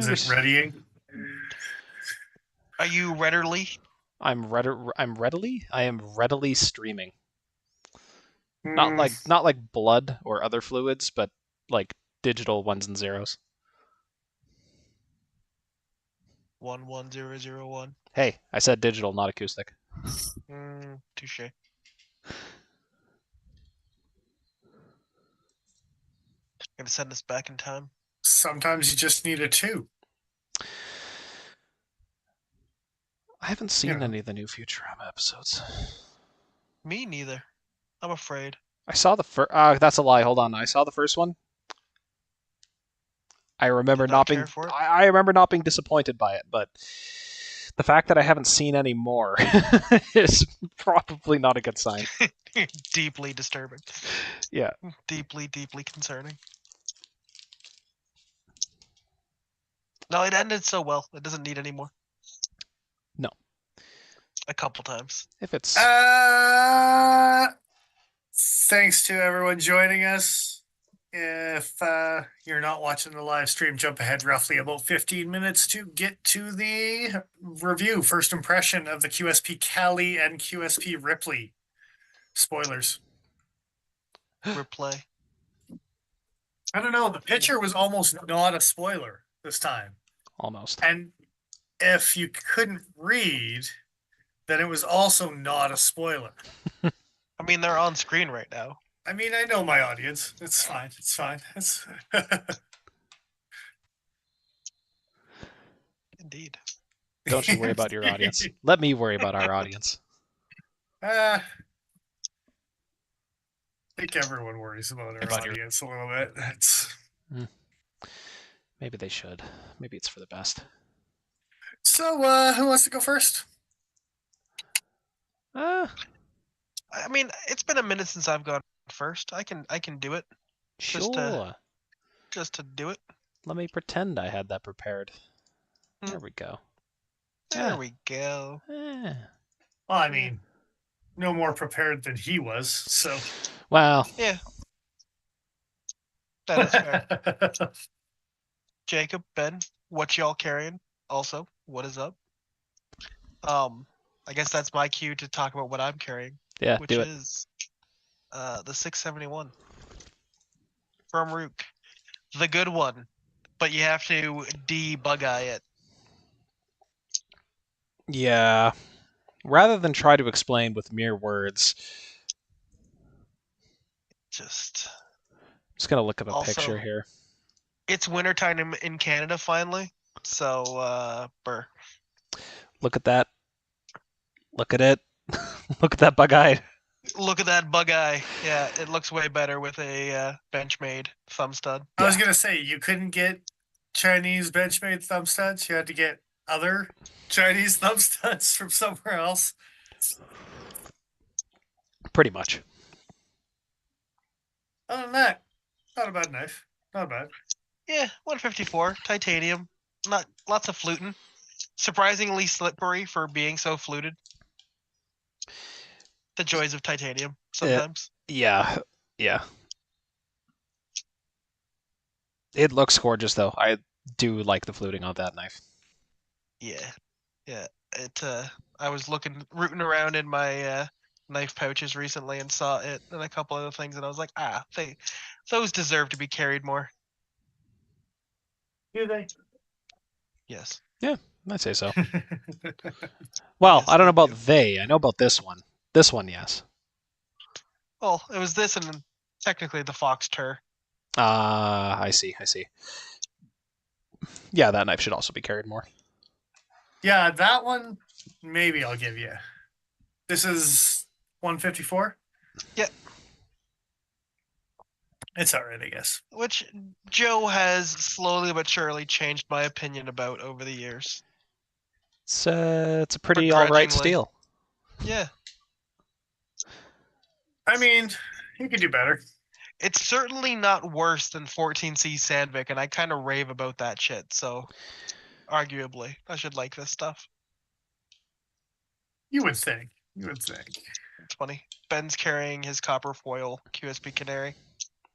Is it readying? Are you readily? I am readily streaming. Not Hmm. like blood or other fluids, but like digital ones and zeros. 11001. Hey, I said digital, not acoustic. Touche. Gonna send us back in time. Sometimes you just need a two. I haven't seen any of the new Futurama episodes. Me neither. I'm afraid. I saw the first. That's a lie. Hold on. I saw the first one. I remember Did not being. care for it? I remember not being disappointed by it, but the fact that I haven't seen any more is probably not a good sign. Deeply disturbing. Yeah. Deeply, deeply concerning. No, it ended so well. It doesn't need any more. No. A couple times. If it's. Thanks to everyone joining us. If you're not watching the live stream, jump ahead roughly about 15 minutes to get to the review, first impression of the QSP Cali and QSP Ripley. Spoilers. Replay. I don't know. The picture was almost not a spoiler this time. Almost. And if you couldn't read, then it was also not a spoiler. I mean, they're on screen right now. I mean, I know my audience. It's fine. It's fine. It's Indeed. Don't you worry about your audience. Let me worry about our audience. I think everyone worries about our audience a little bit. It's... Maybe they should. Maybe it's for the best. So, who wants to go first? I mean, it's been a minute since I've gone first. I can do it. Sure. Just to do it. Let me pretend I had that prepared. There we go. There we go. Well, I mean, no more prepared than he was, so. Well. Yeah. That is fair. Jacob, Ben, what y'all carrying? Also, what is up? I guess that's my cue to talk about what I'm carrying. Yeah, which do it. is the 671 from Rook, the good one, but you have to debug-eye it. Yeah. Rather than try to explain with mere words, I'm just gonna look up a picture here. It's wintertime in Canada finally, so burr. Look at that. Look at it. Look at that bug eye. Look at that bug eye. Yeah, it looks way better with a Benchmade thumb stud. I was gonna say you couldn't get Chinese Benchmade thumb studs. You had to get other Chinese thumb studs from somewhere else. Pretty much. Other than that, not a bad knife. Not bad. Yeah, 154 titanium. Not lots of fluting. Surprisingly slippery for being so fluted. The joys of titanium sometimes. Yeah. It looks gorgeous though. I do like the fluting on that knife. Yeah. It. I was rooting around in my knife pouches recently and saw it and a couple other things, and I was like, those deserve to be carried more. Do they? Yes. Yeah, I'd say so. Well, yes, I don't know about they. I know about this one. This one, yes. Well, it was this and technically the Fox Tur. I see. Yeah, that knife should also be carried more. Yeah, that one, maybe I'll give you. This is 154? Yeah. It's all right, I guess. Which Joe has slowly but surely changed my opinion about over the years. It's a pretty all right steel. Yeah. I mean, you could do better. It's certainly not worse than 14C Sandvik, and I kind of rave about that shit, so arguably, I should like this stuff. You would think. It's funny. Ben's carrying his copper foil QSP Canary.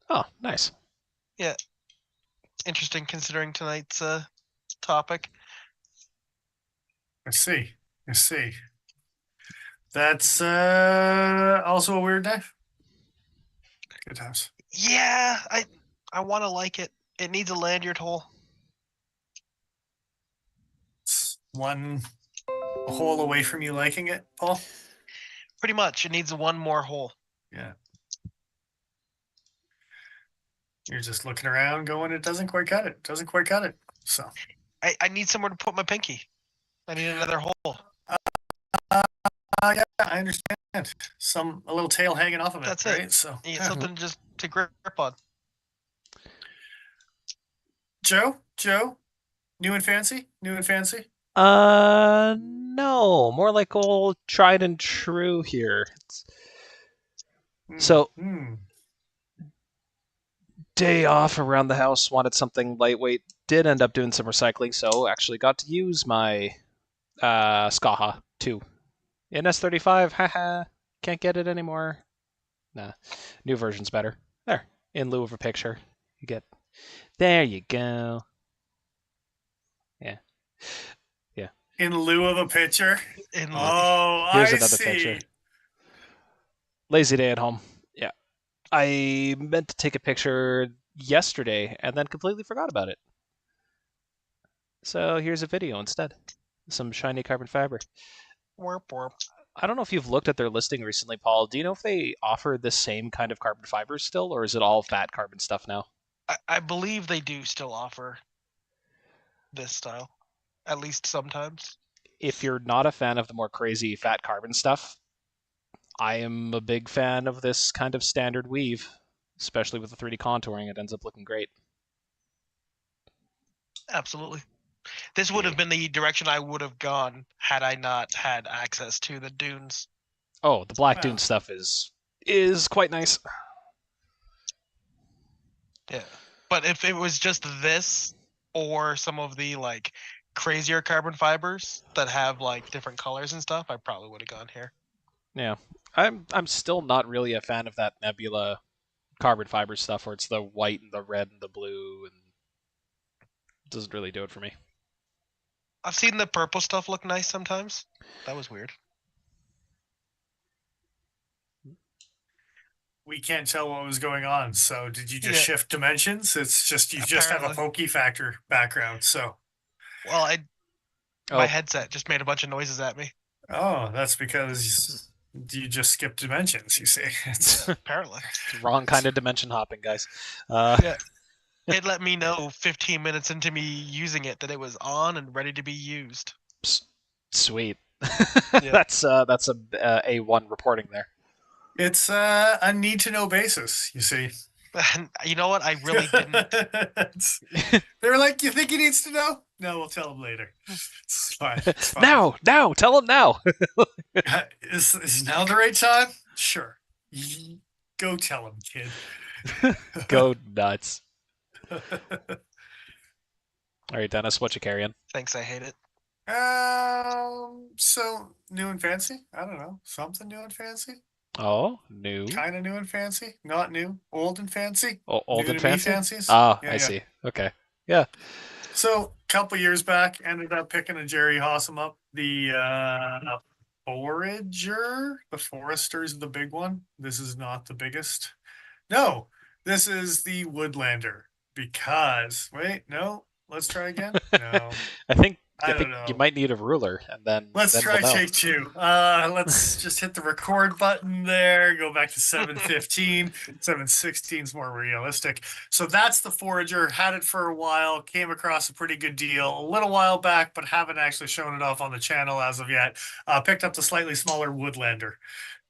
Oh, nice. Yeah. Interesting considering tonight's topic. I see. I see. That's also a weird knife. Good times. Yeah, I want to like it. It needs a lanyard hole. It's one hole away from you liking it, Paul. Pretty much, it needs one more hole. Yeah. You're just looking around, going, it doesn't quite cut it. Doesn't quite cut it. So. I need somewhere to put my pinky. I need another hole. Yeah, I understand. A little tail hanging off of it. That's right? it. So You need yeah. something just to grip on. Joe, new and fancy. No, more like old tried and true here. So, day off around the house, wanted something lightweight. Did end up doing some recycling, so actually got to use my Skaha 2. NS35, haha, can't get it anymore. Nah, new version's better. There, in lieu of a picture, you get. There you go. Yeah. In lieu of a picture. Here's I another see. picture. Lazy day at home. Yeah. I meant to take a picture yesterday and then completely forgot about it. So here's a video instead. Some shiny carbon fiber. I don't know if you've looked at their listing recently, Paul. Do you know if they offer the same kind of carbon fibers still, or is it all fat carbon stuff now? I believe they do still offer this style, at least sometimes. If you're not a fan of the more crazy fat carbon stuff, I am a big fan of this kind of standard weave, especially with the 3D contouring. It ends up looking great. Absolutely. This would have been the direction I would have gone had I not had access to the dunes. Oh, the Black Dune stuff is quite nice. Yeah. But if it was just this or some of the like crazier carbon fibers that have like different colors and stuff, I probably would have gone here. Yeah. I'm still not really a fan of that Nebula carbon fiber stuff where it's the white and the red and the blue, and it doesn't really do it for me. I've seen the purple stuff look nice sometimes. That was weird. We can't tell what was going on. So did you just shift dimensions? It's just you just have a Pokey factor background. So well, my headset just made a bunch of noises at me. Oh, that's because you just skipped dimensions. You see, apparently it's wrong kind of dimension hopping, guys. Yeah. It let me know 15 minutes into me using it that it was on and ready to be used. Sweet. That's a A1 reporting there. It's a need to know basis, you see. You know what? I really didn't. They were like, "You think he needs to know?" No, we'll tell him later. It's fine. It's fine. Now, tell him now. Is now the right time? Sure. Go tell him, kid. Go nuts. All right, Dennis, what you carrying? Thanks, I hate it. So new and fancy? I don't know. Something new and fancy? Oh, new. Kind of new and fancy? Not new. Old and fancy? Oh, old new and fancy? Fancies? Oh, I see. Okay. Yeah. So a couple years back, ended up picking a Jerry Hossam up. The Forager. The Forester's the big one. This is not the biggest. No, this is the Woodlander. Because, wait, no. Let's try again. No. I think don't know. You might need a ruruler, and then let's try take two. Let's just hit the record button there. Go back to 715. 716 is more realistic. So that's the Forager. Had it for a while. Came across a pretty good deal a little while back, but haven't actually shown it off on the channel as of yet. Picked up the slightly smaller Woodlander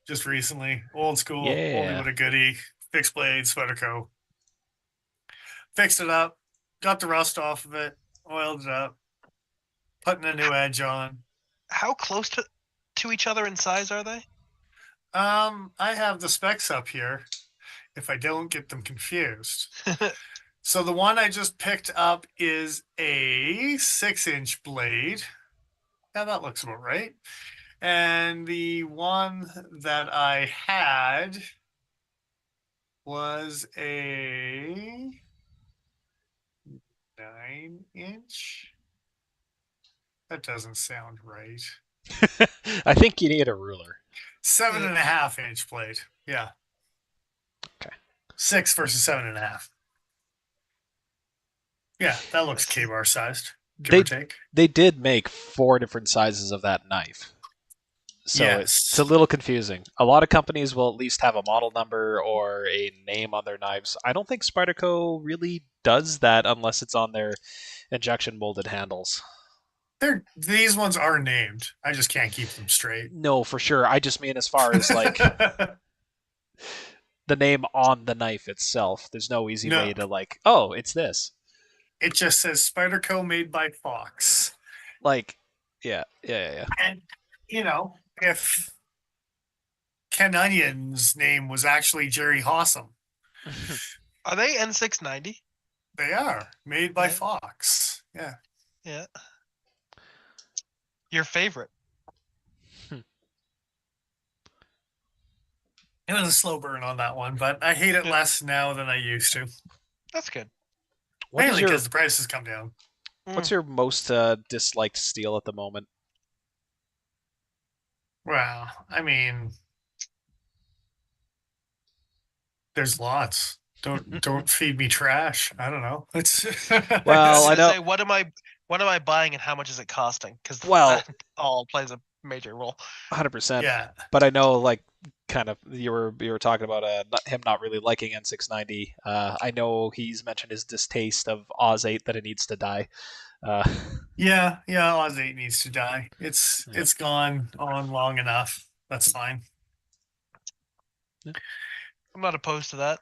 just recently. Old school. Only with a goodie. Fixed blade, Spyderco. Fixed it up. Got the rust off of it. Oiled it up. Putting a new edge on. How close to each other in size are they? I have the specs up here if I don't get them confused. So the one I just picked up is a 6-inch blade. Yeah, that looks about right. And the one that I had was a 9-inch. That doesn't sound right. I think you need a ruler. 7.5 inch blade. Yeah. Okay. 6 versus 7.5. Yeah, that looks Let's see. K-bar sized, give or take. They did make 4 different sizes of that knife. So it's a Yes. little confusing. A lot of companies will at least have a model number or a name on their knives. I don't think Spyderco really does that unless it's on their injection molded handles. These ones are named. I just can't keep them straight. No, for sure. I just mean as far as like the name on the knife itself. There's no easy No. way to like, oh, it's this. It just says Spyderco made by Fox. Like, yeah. And, if Ken Onion's name was actually Jerry Hossam, Are they N690? they are made by Yeah. Fox. Yeah. Yeah. Your favorite? It was a slow burn on that one, but I hate it Yeah. less now than I used to. That's good. Mainly because the prices come down. What's your most disliked steel at the moment? Well, I mean, there's lots. Don't feed me trash. I don't know. It's Well, I I know. say, what am I buying and how much is it costing? Because Well- that all plays a major role. 100%. yeah. But I know, like, kind of, you were talking about him not really liking N690. I know he's mentioned his distaste of Oz 8 that it needs to die. Yeah, Oz 8 needs to die. It's Yeah. it's gone on long enough. That's fine. I'm not opposed to that.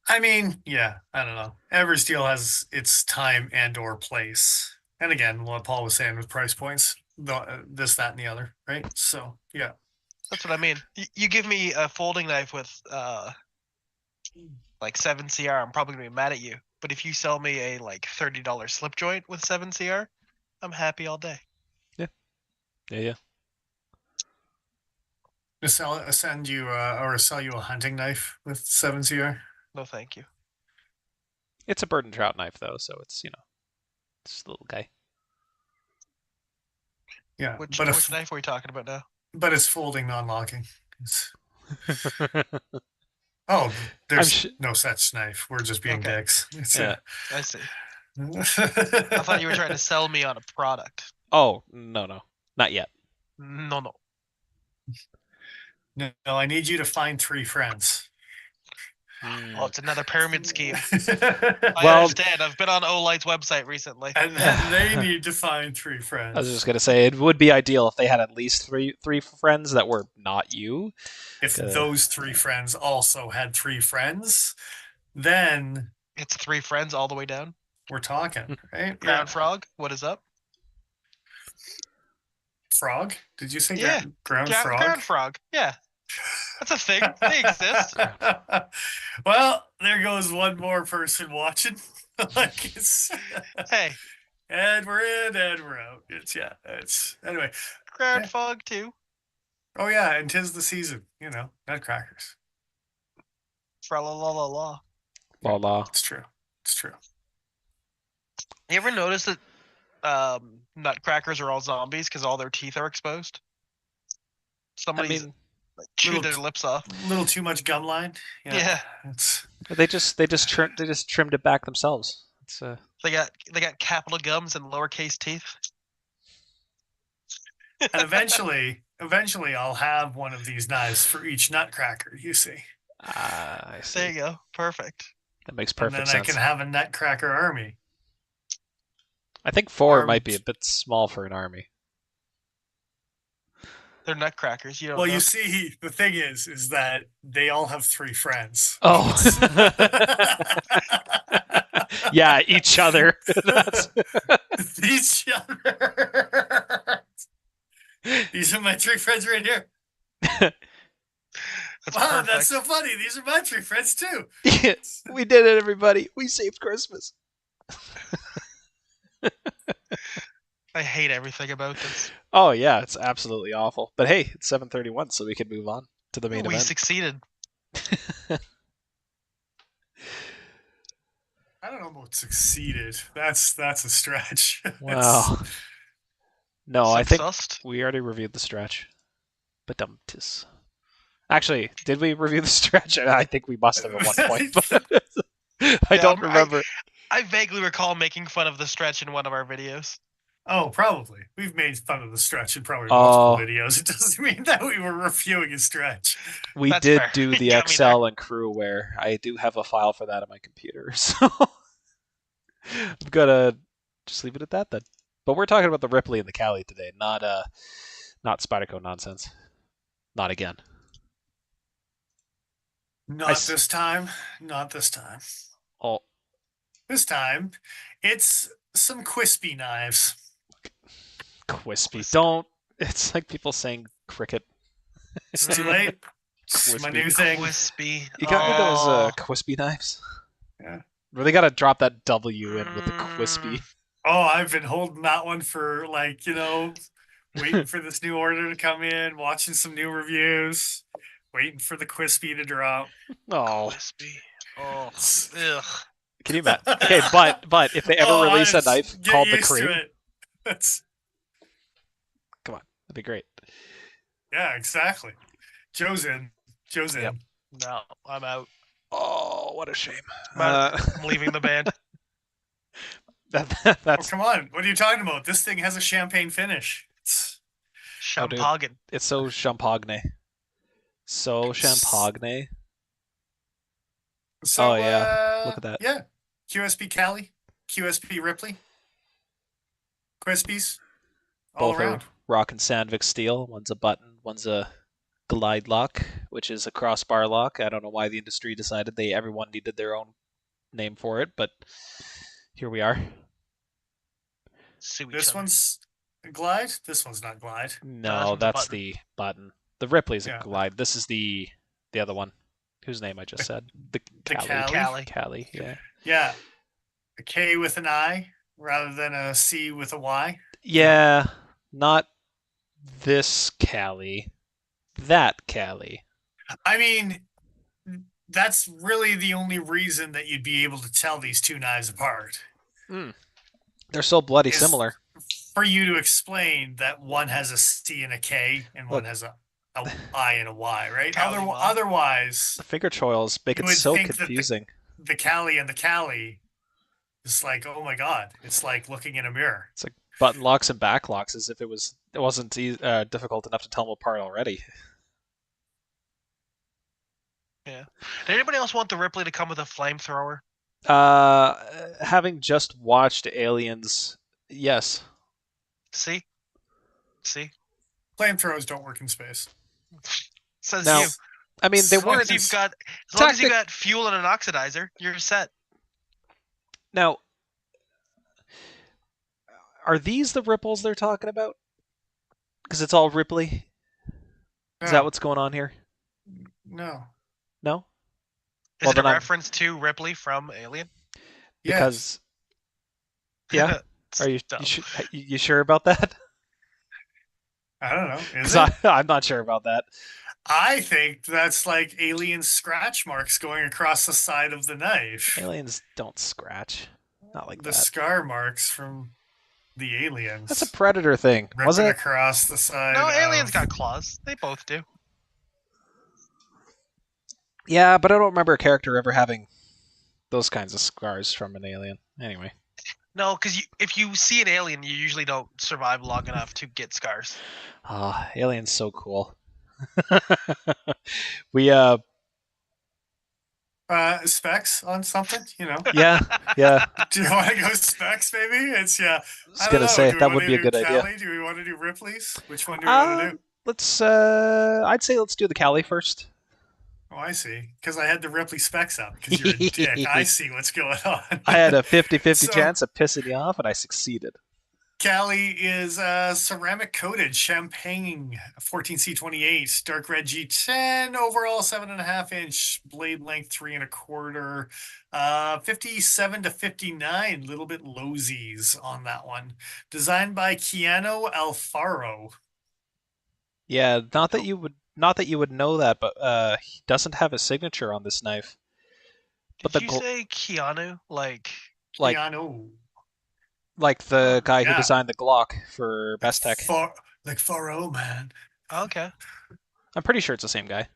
I mean, yeah, I don't know. Every steel has its time and or place. And again, what Paul was saying with price points, this, that, and the other, right? So, yeah. That's what I mean. You give me a folding knife with like 7 CR, I'm probably gonna be mad at you. But if you sell me a like $30 slip joint with 7 CR, I'm happy all day. Yeah. To sell you a hunting knife with 7 CR. No, thank you. It's a bird and trout knife, though, so it's, it's a little guy. Yeah, Which but knife are we talking about now? but it's folding, non-locking. Oh, I'm there's no such knife. We're just being Okay. dicks. It's Yeah. I see. I thought you were trying to sell me on a product. Oh, no. Not yet. No. No, I need you to find 3 friends. Oh, it's another pyramid scheme. And I Well- understand. I've been on Olight's website recently. then they need to find 3 friends. I was just gonna say it would be ideal if they had at least three friends that were not you. If those 3 friends also had 3 friends, then It's 3 friends all the way down. we're talking, right? Ground Frog, what is up? Frog? Did you say Yeah. ground frog? Ground Frog, yeah. That's a thing. They exist. Well, there goes one more person watching. Like it's, Hey, and we're in and we're out. It's anyway. Ground Yeah. Frog too. Oh yeah, and 'tis the season. Nutcrackers. Fra la la la la. La la. It's true. You ever notice that nutcrackers are all zombies because all their teeth are exposed? I Somebody's mean, chewed little- their lips off. A little too much gum line. Yeah. It's they just trimmed it back themselves. It's They got capital gums and lowercase teeth. and eventually I'll have one of these knives for each nutcracker. You see, I see. There you go. Perfect. That makes and perfect then I sense. can have a nutcracker army. I think 4 armed- might be a bit small for an army. They're nutcrackers. You don't Well, know. you see, the thing is that they all have 3 friends. Oh, yeah, each other. That's- Each other. These are my 3 friends right here. That's Wow, perfect. that's so funny. These are my 3 friends too. We did it, everybody. We saved Christmas. I hate everything about this. Oh yeah, it's absolutely awful. But hey, it's 7:31, so we can move on to the main We event. succeeded. I don't know. about succeeded? That's a stretch. Well, no, I think Successed. we already reviewed the stretch. But actually, did we review the stretch? I think we must have at one point, but I Yeah, don't remember. I vaguely recall making fun of the stretch in one of our videos. Oh, probably. We've made fun of the stretch in probably multiple Oh, videos. It doesn't mean that we were reviewing a stretch. we That's did fair. do the You got me there. Excel and CrewWare. I do have a file for that on my computer, so I'm gonna just leave it at that then. But we're talking about the Ripley and the Cali today, not Spyderco nonsense. Not again. Not this time. Not this time. Oh, This time, it's some Quispy knives. Quispy. Don't. It's like people saying cricket. It's too late. It's my new thing. Quispy. You got me those Quispy knives? Yeah. Really got to drop that W in with the Quispy. Oh, I've been holding that one for waiting for this new order to come in, watching some new reviews, waiting for the Quispy to drop. Oh, Quispy. Oh, ugh. can you imagine? Okay, but if they ever release a knife called the Cream, come on, that'd be great. Yeah, exactly. Joe's in. Yep. No, I'm out. Oh, what a shame. I'm leaving the band. That's come on. What are you talking about? This thing has a champagne finish. Champagne. It's so champagne. So champagne. So, oh yeah, look at that. Yeah, QSP Cali, QSP Ripley, Quispies, all Both around. are rock and Sandvik steel. One's a button, one's a glide lock, which is a crossbar lock. I don't know why the industry decided everyone needed their own name for it, but here we are. This one's glide. This one's not glide. No, that's the button. The Ripley's a glide. This is the other one, whose name I just said. The Cali. Cali, yeah. Yeah, a K with an I rather than a C with a Y. Yeah, not this Cali. That Cali. I mean, that's really the only reason that you'd be able to tell these two knives apart. They're so bloody similar. For you to explain that one has a C and a K and one has a I and a Y, right? Otherwise, the finger choils make it so confusing. The Cali and the Cali, it's like, oh my god, it's like looking in a mirror. It's like button locks and back locks, as if it wasn't difficult enough to tell them apart already. Yeah. Did anybody else want the Ripley to come with a flamethrower? Having just watched Aliens, yes. See? Flamethrowers don't work in space. Says now, you. I mean, they weren't. As long as you got fuel and an oxidizer, you're set. Now, are these the ripples they're talking about? Because it's all Ripley. Is that what's going on here? No. No? Is it a reference to Ripley from Alien? Because, yeah. Are you sure about that? I don't know. I'm not sure about that. I think that's like alien scratch marks going across the side of the knife. Aliens don't scratch. Not like that. The scar marks from the aliens. That's a Predator thing, wasn't it? Across the side. No, aliens got claws. They both do. Yeah, but I don't remember a character ever having those kinds of scars from an alien. Anyway. No, because if you see an alien, you usually don't survive long enough to get scars. Alien's so cool. We specs on something, Yeah. Do you want to go specs, maybe? It's I was gonna say that would be a good Cali? idea. Do we want to do Ripley's? Which one do we want to do? I'd say let's do the Cali first. Oh, I see. Because I had the Ripley specs up. Because you're a dick. I see what's going on. I had a 50-50 chance of pissing you off, and I succeeded. Cali is ceramic coated champagne 14C28 dark red G10 overall 7.5 inch blade length 3 1/4 57 to 59 little bit lowsies on that one, designed by Keanu Alfaro. Yeah, not that you would know that, but he doesn't have a signature on this knife. Did you say Keanu? Like Like Keanu. like the guy who Yeah. designed the Glock for Best Tech. Like Faro, man. Okay. I'm pretty sure it's the same guy.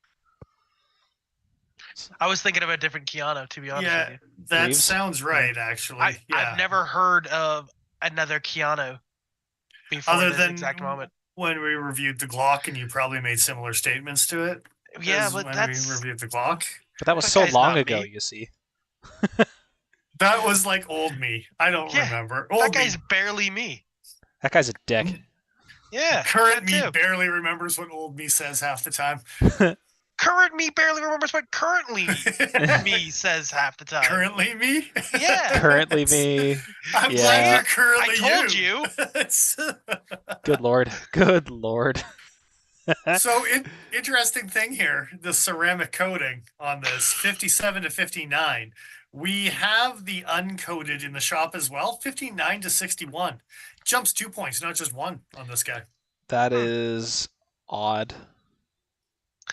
I was thinking of a different Keanu, to be honest with Yeah, you. that Reeves? sounds right, actually. I've never heard of another Keanu before Other this than exact moment. when we reviewed the Glock, and you probably made similar statements to it. Yeah, as but when that's we reviewed the Glock. But that was That so guy's long not ago, me. you see. That was like old me. I don't Yeah, remember. that Old guy's me. barely me. That guy's a dick. Yeah, Current that me too. barely remembers what old me says half the time. Current me barely remembers what currently me says half the time. Currently me? Yeah. Currently me. I'm Yeah. glad you're currently I told you. Good lord. Good lord. So interesting thing here, the ceramic coating on this 57 to 59. We have the uncoated in the shop as well, 59 to 61. Jumps 2 points, not just one on this guy. That is odd.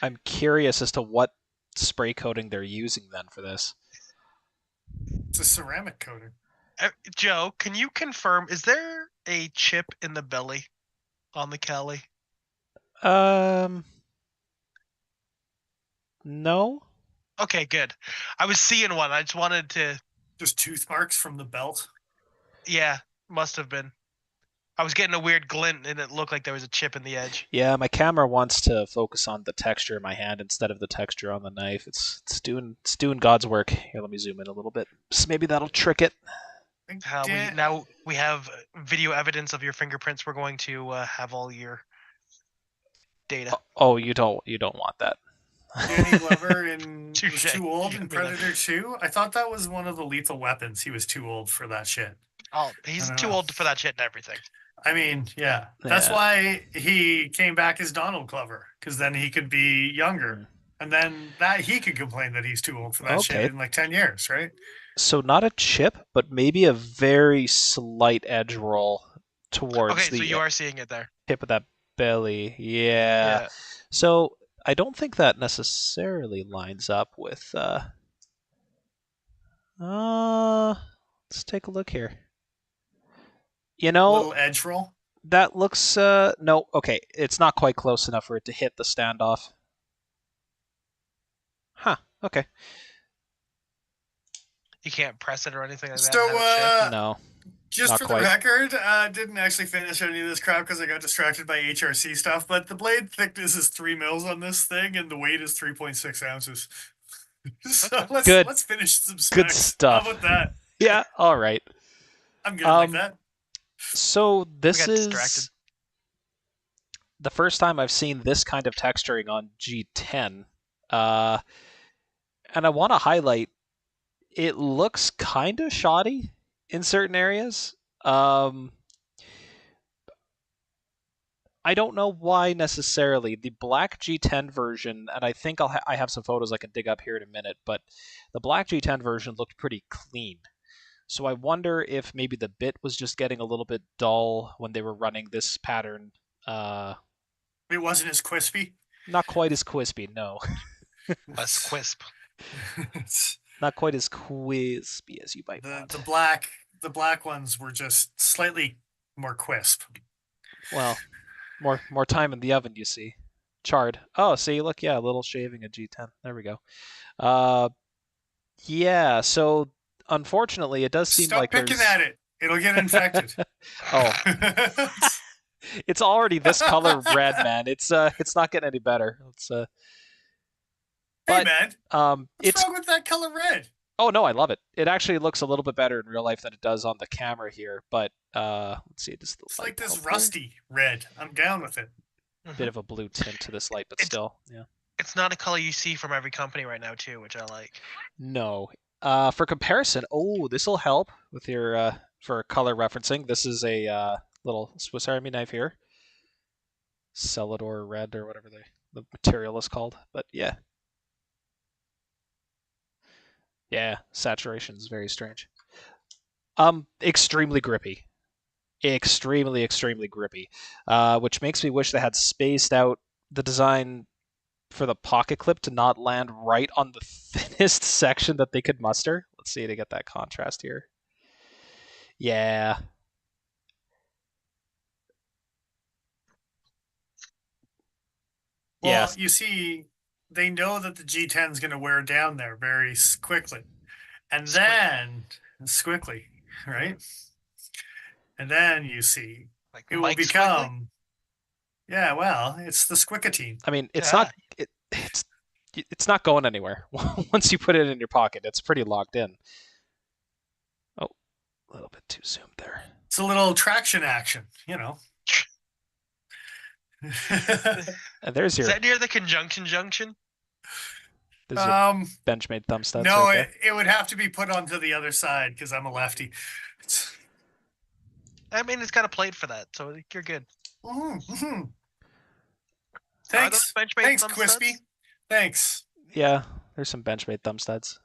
I'm curious as to what spray coating they're using then for this. It's a ceramic coating. Joe, can you confirm, is there a chip in the belly on the Cali? No. Okay, good. I was seeing one. I just wanted to. Just tooth marks from the belt. Yeah, must have been. I was getting a weird glint, and it looked like there was a chip in the edge. Yeah, my camera wants to focus on the texture in my hand instead of the texture on the knife. It's doing God's work. Here, let me zoom in a little bit. So maybe that'll trick it. Now we have video evidence of your fingerprints. We're going to have all your data. Oh, you don't want that. Danny Glover was Touche. too old You in got me there. Predator 2. I thought that was one of the lethal weapons. He was too old for that shit. Oh, he's I don't too know. old for that shit and everything. I mean, yeah. That's Yeah. why he came back as Donald Glover, because then he could be younger. And then that he could complain that he's too old for that Okay. shit in like 10 years, right? So not a chip, but maybe a very slight edge roll towards Okay, the so you are seeing it there. tip of that belly. Yeah. So I don't think that necessarily lines up with. Let's take a look here. You know, Little edge roll. that looks no, okay, it's not quite close enough for it to hit the standoff. Huh, okay. You can't press it or anything like that. So, and have it shift? No. just Not for quite. the record, didn't actually finish any of this crap because I got distracted by HRC stuff, but the blade thickness is 3 mils on this thing, and the weight is 3.6 ounces. So Okay. let's finish some specs. Good stuff. How about that? Yeah, all right. I'm good like that. So this got is distracted. the first time I've seen this kind of texturing on G10. And I want to highlight, it looks kind of shoddy in certain areas. I don't know why necessarily. The black G10 version, and I think I have some photos I can dig up here in a minute, but the black G10 version looked pretty clean. So I wonder if maybe the bit was just getting a little bit dull when they were running this pattern. It wasn't as crispy. Not quite as crispy, no. Less quisp. Not quite as crispy as you might want. The black ones were just slightly more crisp. Well, more time in the oven, you see. Charred. Oh, see, look, yeah, a little shaving of G10. There we go. Yeah, so unfortunately, it does seem Stop like picking there's... at it. It'll get infected. Oh, it's already this color red, man. It's not getting any better. Hey But, man, what's it's wrong with that color red? Oh no, I love it. It actually looks a little bit better in real life than it does on the camera here. But let's see, just It's like this rusty red. I'm down with it. bit of a blue tint to this light, but still, yeah. It's not a color you see from every company right now too, which I like. No. For comparison, this will help with your for color referencing. This is a little Swiss Army knife here. Celador red or whatever the material is called. But yeah. Yeah, saturation is very strange. Extremely grippy. Extremely, extremely grippy. Which makes me wish they had spaced out the design for the pocket clip to not land right on the thinnest section that they could muster. Let's see to get that contrast here. Yeah. Well, Yes. you see, they know that the G10 is going to wear down there very quickly. And then, quickly, right? And then you see, Like it will Mike Squiggly. become, yeah, well, it's the Squickatine. I mean, it's Yeah. not. It's not going anywhere. Once you put it in your pocket, it's pretty locked in. Oh, a little bit too zoomed there. It's a little traction action, you know. And there's Is your that near the conjunction junction? um, Benchmade thumb studs no, right there. it would have to be put onto the other side because I'm a lefty. I mean, it's got a plate for that, so you're good. Mhm. Are those Thanks. Benchmade Thanks, thumb Quispy. studs? Thanks. Yeah, there's some Benchmade thumb studs.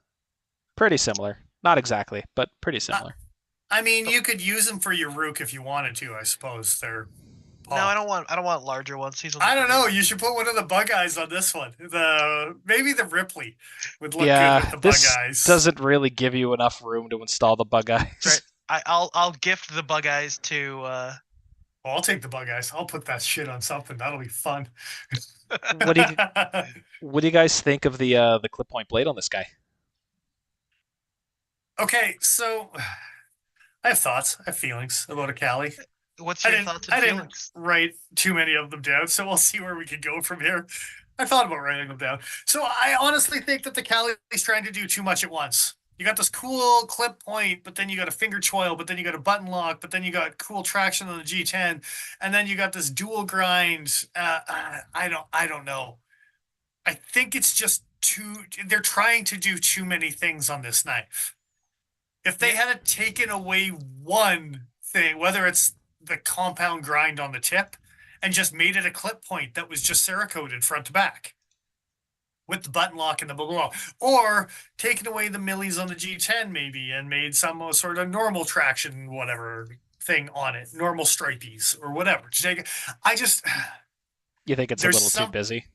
Pretty similar. Not exactly, but pretty similar. I mean, you could use them for your Rook if you wanted to, I suppose. They're No, I don't want larger ones. These ones I are don't great. know. You should put one of the bug eyes on this one. Maybe the Ripley would look good with Yeah, the bug this eyes. doesn't really give you enough room to install the bug eyes. Right. I'll gift the bug eyes to Well, I'll take the bug eyes. I'll put that shit on something. That'll be fun. What do you What do you guys think of the clip point blade on this guy? Okay, so I have thoughts. I have feelings about a Cali. What's I your didn't. thoughts and I didn't feelings? write too many of them down, so we'll see where we can go from here. I thought about writing them down. So I honestly think that the Cali is trying to do too much at once. You got this cool clip point, but then you got a finger choil, but then you got a button lock, but then you got cool traction on the G10, and then you got this dual grind. I don't know. I think it's just too. They're trying to do too many things on this knife. If they had taken away one thing, whether it's the compound grind on the tip, and just made it a clip point that was just Cerakoted front to back with the button lock and the blah, blah, blah. Or taken away the millies on the G10 maybe and made some sort of normal traction, whatever thing on it, normal stripies or whatever. I just, You think it's a there's little too some, busy?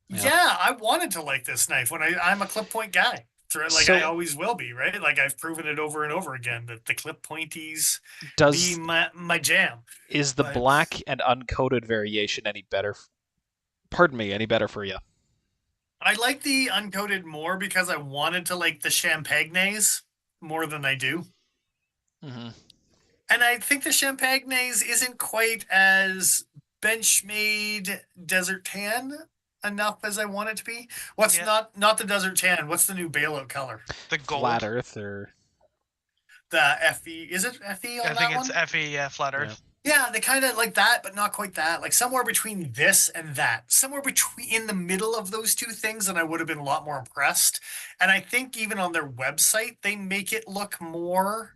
yeah, I wanted to like this knife when I'm a clip point guy. Like I So always will be, right? Like I've proven it over and over again that the clip pointies be does my jam. is the But black and uncoated variation any better? Pardon me, any better for you? I like the uncoated more because I wanted to like the Champagnes more than I do. Mm-hmm. And I think the Champagnes isn't quite as Benchmade Desert Tan enough as I want it to be. What's not the Desert Tan? What's the new bailout color? The gold. Flat Earth or The FE. Is it FE on I that think one? it's FE, Flat Earth. Yeah, they kind of like that, but not quite that. Like somewhere between this and that, somewhere between in the middle of those two things, and I would have been a lot more impressed. And I think even on their website, they make it look more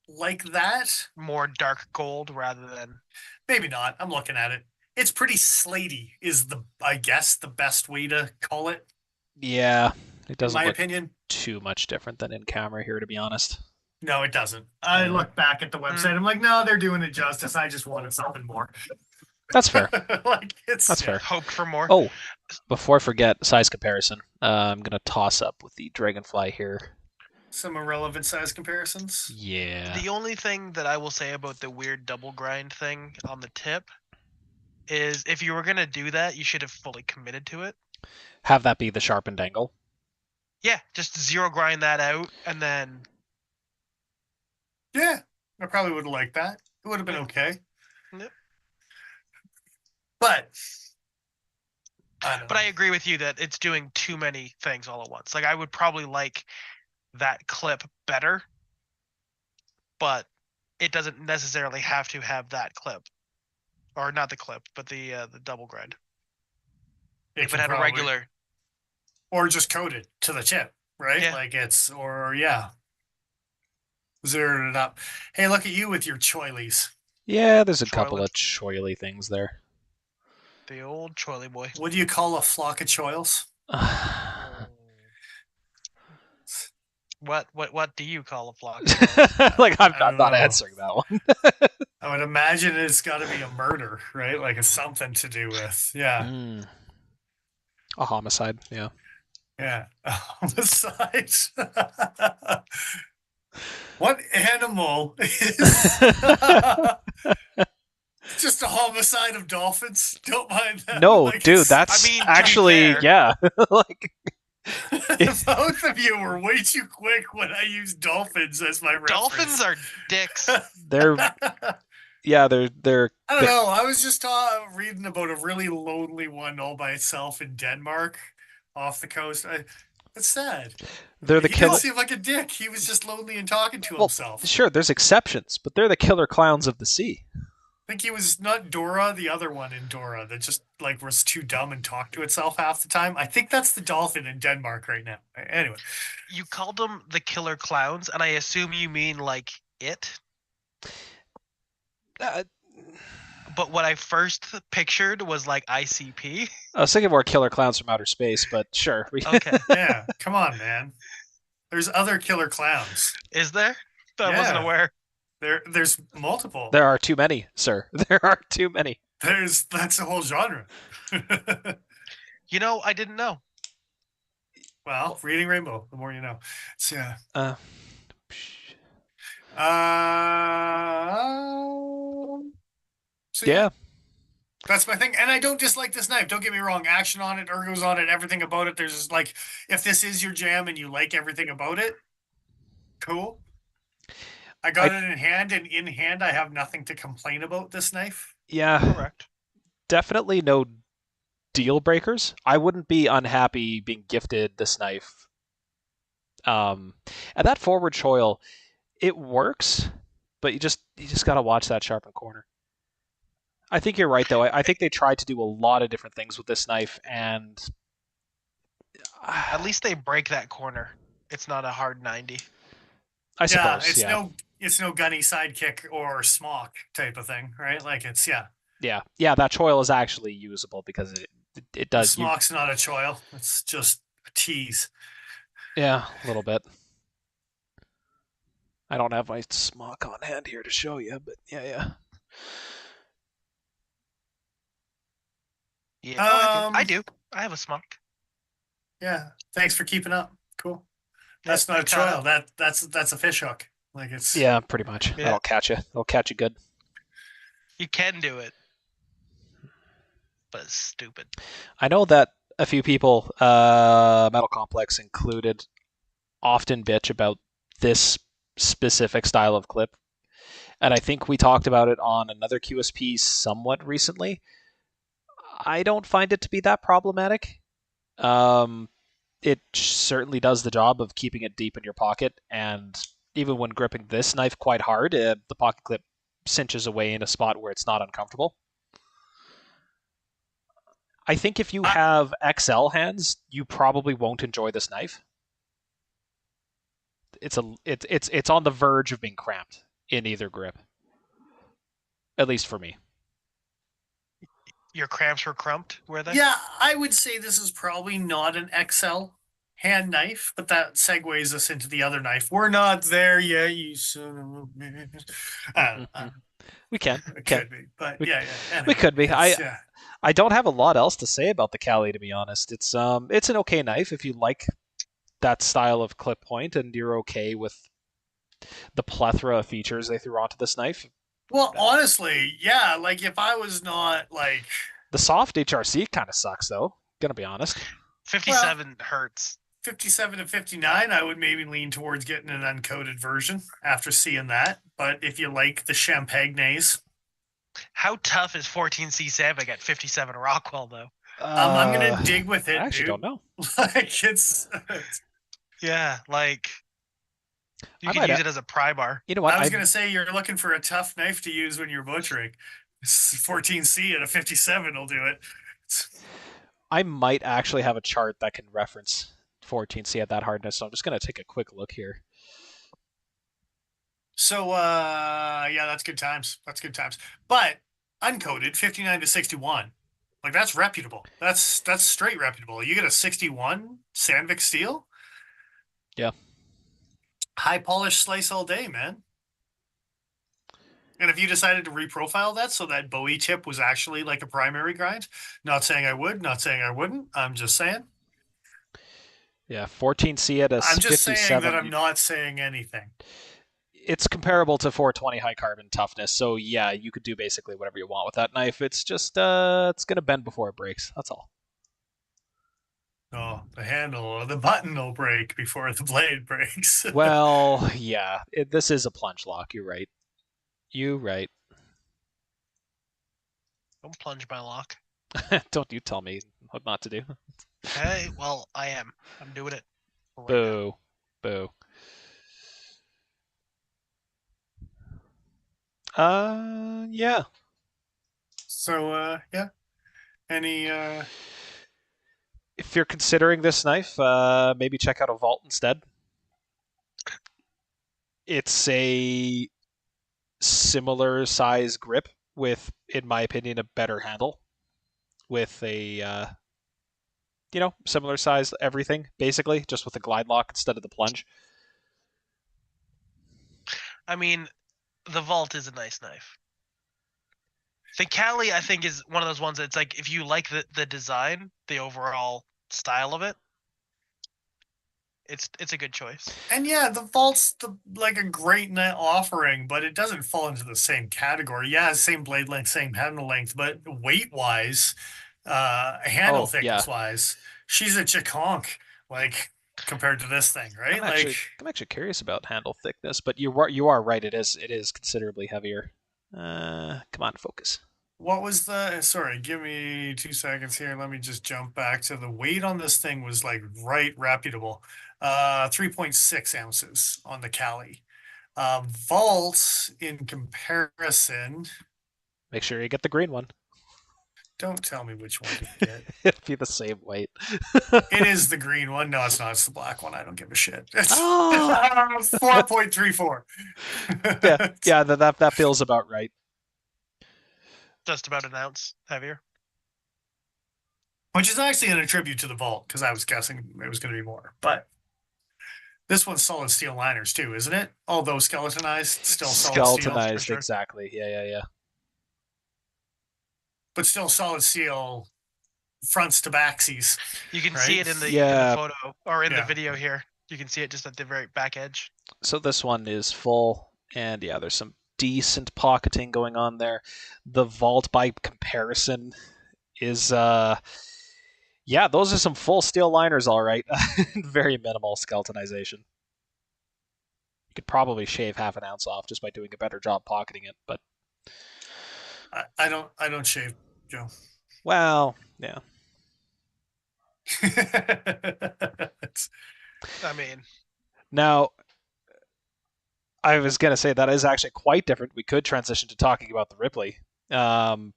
like that. More dark gold rather than. Maybe not. I'm looking at it. It's pretty slatey, is I guess the best way to call it. Yeah, it In doesn't my look opinion. too much different than in camera here, to be honest. No, it doesn't. I look back at the website. I'm like, no, they're doing it justice. I just wanted something more. That's fair. Like it's That's fair. Hoped for more. Oh, before I forget, size comparison. I'm gonna toss up with the Dragonfly here. Some irrelevant size comparisons. Yeah. The only thing that I will say about the weird double grind thing on the tip is if you were gonna do that, you should have fully committed to it. Have that be the sharpened angle. Yeah, just zero grind that out and then. Yeah, I probably would have liked that. It would have been okay. Yep. But I agree with you that it's doing too many things all at once. Like I would probably like that clip better, but it doesn't necessarily have to have that clip, or not the clip, but the double grind. If it had a regular, or just coated to the tip, right? Yeah. Like zeroed it up. Hey, look at you with your choilies. Yeah, there's a couple of choily things there. The old choily boy. What do you call a flock of choils? What do you call a flock? Like I'm not answering that one. I would imagine it's got to be a murder, right? Like it's something to do with, yeah. A homicide, yeah. Yeah, homicide. What animal is just a homicide of dolphins? Don't mind that. No, Like dude, it's that's I mean, to be actually fair- yeah. Like both of you were way too quick when I used dolphins as my reference. Dolphins are dicks. they're yeah, they're I don't know. I was just reading about a really lonely one all by itself in Denmark, off the coast. It's sad. they're He the didn't killer. seem like a dick. He was just lonely and talking to Well, himself. sure, there's exceptions, but they're the killer clowns of the sea. I think he was not Dora, the other one in Dora that just like was too dumb and talked to itself half the time. I think that's the dolphin in Denmark right now. Anyway, You called them the killer clowns, and I assume you mean like it. Uh, But what I first pictured was like ICP. I was thinking more killer clowns from outer space, but sure. Okay. yeah, come on, man. There's other killer clowns. Is there? I wasn't Yeah. aware. There's multiple. There are too many, sir. There are too many. That's a whole genre. You know, I didn't know. Well, reading Rainbow, the more you know. So yeah. Uh, So yeah. that's my thing. And I don't dislike this knife. Don't get me wrong. Action on it, ergos on it, everything about it. There's just like, if this is your jam and you like everything about it, cool. I got it in hand, and in hand, I have nothing to complain about this knife. Yeah, Correct. definitely no deal breakers. I wouldn't be unhappy being gifted this knife. And that forward choil, it works, but you just gotta watch that sharpened corner. I think you're right though. I think they tried to do a lot of different things with this knife, and At least they break that corner. It's not a hard 90. I suppose Yeah, it's yeah. no gunny sidekick or smock type of thing, right? Like it's Yeah, that choil is actually usable because it does. Smock's not a choil. It's just a tease. Yeah, a little bit. I don't have my smock on hand here to show you, but yeah. Yeah. I do. I have a smock. Yeah. Thanks for keeping up. Cool. That's Yeah, not a choil. That's a fish hook. Like it's Yeah, pretty much. Yeah. That'll catch you. It'll catch you good. You can do it. But it's stupid. I know that a few people, Metal Complex included, often bitch about this specific style of clip. And I think we talked about it on another QSP somewhat recently. I don't find it to be that problematic. It certainly does the job of keeping it deep in your pocket, and even when gripping this knife quite hard, the pocket clip cinches away in a spot where it's not uncomfortable. I think if you have XL hands, you probably won't enjoy this knife. It's on the verge of being cramped in either grip. At least for me. Your cramps were crumped, were they? Yeah, I would say this is probably not an XL hand knife, but that segues us into the other knife. We're not there yet, you son of a bitch. We can. It could be, but yeah. Anyway, We could be. yeah. I don't have a lot else to say about the Cali, to be honest. It's an okay knife if you like that style of clip point and you're okay with the plethora of features they threw onto this knife. Well, honestly, yeah. Like if I was not like The soft HRC kind of sucks, though. Gonna be honest. 57 hurts. 57 to 59, I would maybe lean towards getting an uncoated version after seeing that. But if you like the Champagnes, How tough is 14C Sandvik at 57 Rockwell, though? I'm gonna dig with it. I actually dude. don't know. Like it's. Yeah, like you I could might use have- it as a pry bar. You know what? I was gonna say you're looking for a tough knife to use when you're butchering. 14C at a 57 will do it. I might actually have a chart that can reference 14C at that hardness, so I'm just gonna take a quick look here. So yeah, that's good times. That's good times. But uncoated 59 to 61. Like that's reputable. That's straight reputable. You get a 61 Sandvik steel? Yeah. High polish slice all day, man. And if you decided to reprofile that so that Bowie tip was actually like a primary grind, not saying I would, not saying I wouldn't, I'm just saying. Yeah, 14C at a I'm just saying that 57. I'm not saying anything. It's comparable to 420 high carbon toughness, so yeah, you could do basically whatever you want with that knife. It's just it's gonna bend before it breaks. That's all. Oh, the handle or the button will break before the blade breaks. Well, yeah, this is a plunge lock. You're right. You right. Don't plunge my lock. Don't you tell me what not to do. Hey, well, I am. I'm doing it right now. Boo. Boo. Yeah. So, yeah. Any If you're considering this knife, maybe check out a Vault instead. It's a similar size grip with, in my opinion, a better handle with a similar size everything basically, just with a glide lock instead of the plunge. I mean, the Vault is a nice knife. The Cali, I think, is one of those ones that's like, if you like the design, the overall style of it, it's a good choice. And yeah, the Vault's like a great net offering, but it doesn't fall into the same category. Yeah, same blade length, same handle length, but weight wise, handle Oh yeah, thickness wise, she's a chiconk, like compared to this thing, right? Like, I'm actually curious about handle thickness, but you are right. It is considerably heavier. Come on, focus. what was the? Sorry, give me 2 seconds here. Let me just jump back to the weight on this thing was like right reputable. 3.6 ounces on the Cali. Vault in comparison, Make sure you get the green one. don't tell me which one to get. It'll be the same weight. It is the green one. No, it's not. It's the black one. I don't give a shit. It's Oh. 4.34. Yeah. That feels about right. Just about an ounce heavier. Which is actually an attribute to the Vault, because I was guessing it was going to be more. But this one's solid steel liners too, isn't it? Although skeletonized, still solid steel. Skeletonized, sure. exactly. Yeah. But still solid steel fronts to backsies. You can Right? see it in the Yeah. photo or in the Yeah. video here. You can see it just at the very back edge. So this one is full, and yeah, there's some decent pocketing going on there. The Vault, by comparison, is yeah, those are some full steel liners, all right. Very minimal skeletonization. You could probably shave half an ounce off just by doing a better job pocketing it, but I don't shave, Joe. well, yeah. I mean, Now, I was gonna say that is actually quite different. We could transition to talking about the Ripley. No,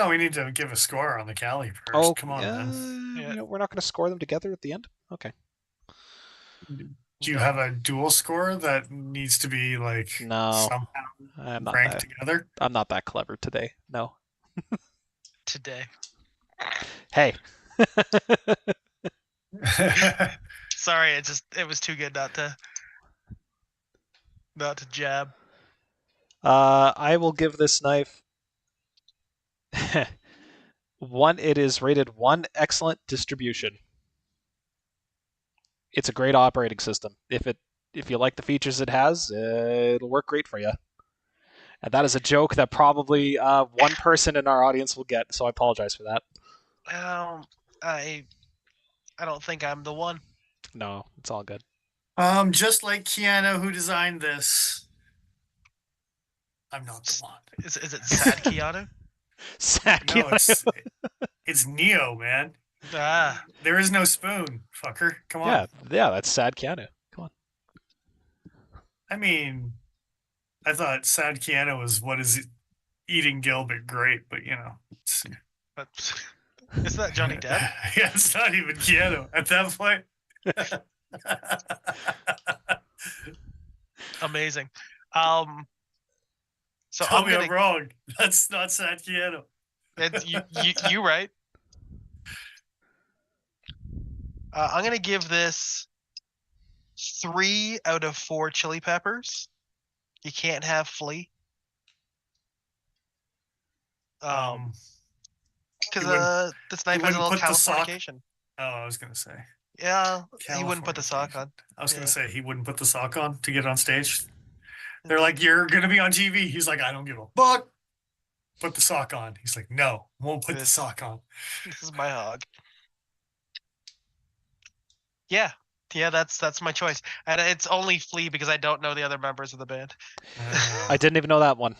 we need to give a score on the Cali first. Oh, Come on, man. Yeah. We're not going to score them together at the end. Okay. Do you have a dual score that needs to be like No, somehow I'm not ranked that. together? I'm not that clever today. No. today. Hey. Sorry, it was too good not to jab. I will give this knife one. It is rated 1 excellent distribution. It's a great operating system. If you like the features it has, it'll work great for you. And that is a joke that probably one person in our audience will get. So I apologize for that. I don't think I'm the one. No, it's all good. Just like Keanu, who designed this, I'm not the one. Is it sad Keanu? Sad No, Keanu. it's Neo, man. Ah, There is no spoon, fucker. Come on. Yeah, that's sad Keanu. Come on. I mean, I thought sad Keanu was what is eating Gilbert great, but but isn't that Johnny Depp? Yeah, it's not even Keanu at that point. Amazing. So Tell I'm me gonna. I'm wrong. That's not sad Keanu. It's you right. I'm gonna give this 3 out of 4 chili peppers. You can't have flea. You Because this knife has a wouldn't little put the sock- Californication. Oh, I was gonna say. Yeah, he wouldn't put California the sock version. on. I was gonna Yeah. say he wouldn't put the sock on to get on stage. They're like, "You're gonna be on TV." He's like, "I don't give a fuck. Put the sock on." He's like, "No, won't put the This- sock on." This is my hog. Yeah. Yeah, that's my choice. And it's only Flea because I don't know the other members of the band. I didn't even know that one.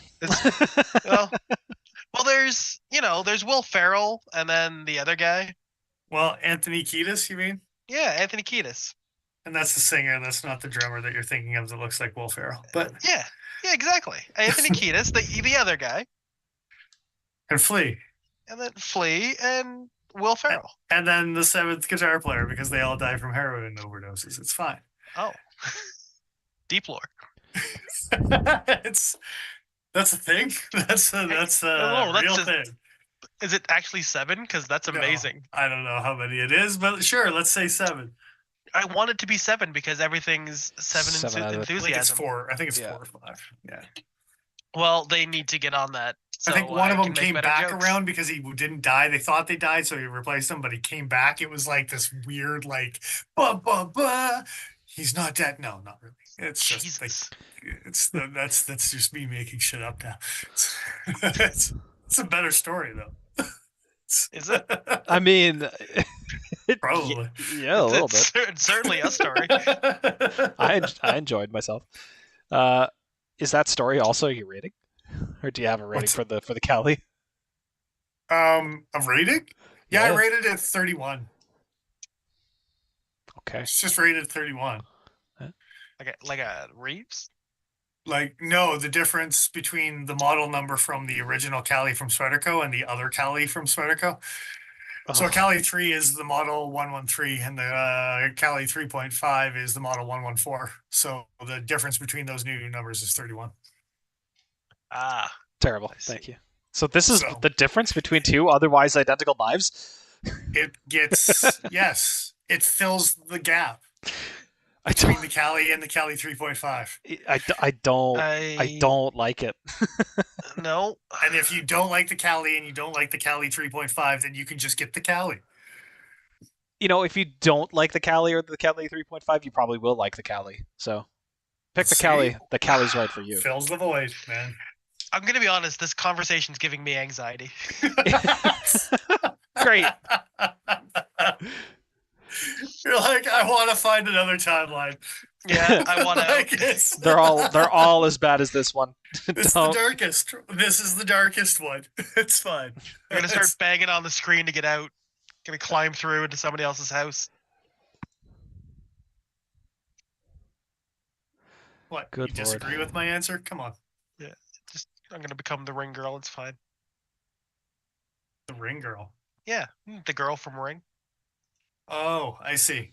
Well, there's there's Will Ferrell and then the other guy. Well, Anthony Kiedis, you mean? Yeah, Anthony Kiedis. And that's the singer. That's not the drummer that you're thinking of that looks like Will Ferrell. But Yeah, exactly. Anthony Kiedis, the other guy, and Flea. and then Flea and Will Ferrell. And then the seventh guitar player because they all die from heroin overdoses. It's fine. Oh, deep lore. That's a thing. That's a real thing. Is it actually 7? Because that's amazing. No, I don't know how many it is, but sure, let's say 7. I want it to be 7 because everything's 7 7 out of- I think it's enthusiasm. 4. I think it's Yeah. 4 or 5. Yeah. Well, they need to get on that. So I think one of them can make came better back jokes. around because he didn't die. They thought they died, so he replaced him, but he came back. It was like this weird, like, bah, bah, bah. He's not dead. No, not really. It's just like Jesus. that's just me making shit up now. It's a better story though. Is it? I mean, Probably. Yeah, a little bit. It's certainly a story. I enjoyed myself. Is that story also your rating, or do you have a rating for the Cali? A rating? Yeah, I Yeah. rated it 31. Okay. It's just rated 31. Like a Reeves? Like, no, the difference between the model number from the original Cali from Spyderco and the other Cali from Spyderco. So Oh, Cali 3 is the model 113 and the Cali 3.5 is the model 114. So the difference between those new numbers is 31. Ah, terrible. I see. Thank you. So this is So- the difference between two otherwise identical knives? It gets, yes, it fills the gap I between don't. the Cali and the Cali 3.5. I don't like it. No. And if you don't like the Cali and you don't like the Cali 3.5, then you can just get the Cali. If you don't like the Cali or the Cali 3.5, you probably will like the Cali. So pick the See? Cali. The Cali's right for you. Fills the void, man. I'm gonna be honest, this conversation's giving me anxiety. Great. You're like, I want to find another timeline. Yeah, I want Like, to. it's, They're all as bad as this one. it's the Don't- darkest. This is the darkest one. It's fine. I'm gonna start It's- banging on the screen to get out. Gonna climb through into somebody else's house. What? Good you disagree lord. with my answer? Come on. I'm gonna become the ring girl. It's fine. The ring girl. Yeah, the girl from Ring. Oh, I see.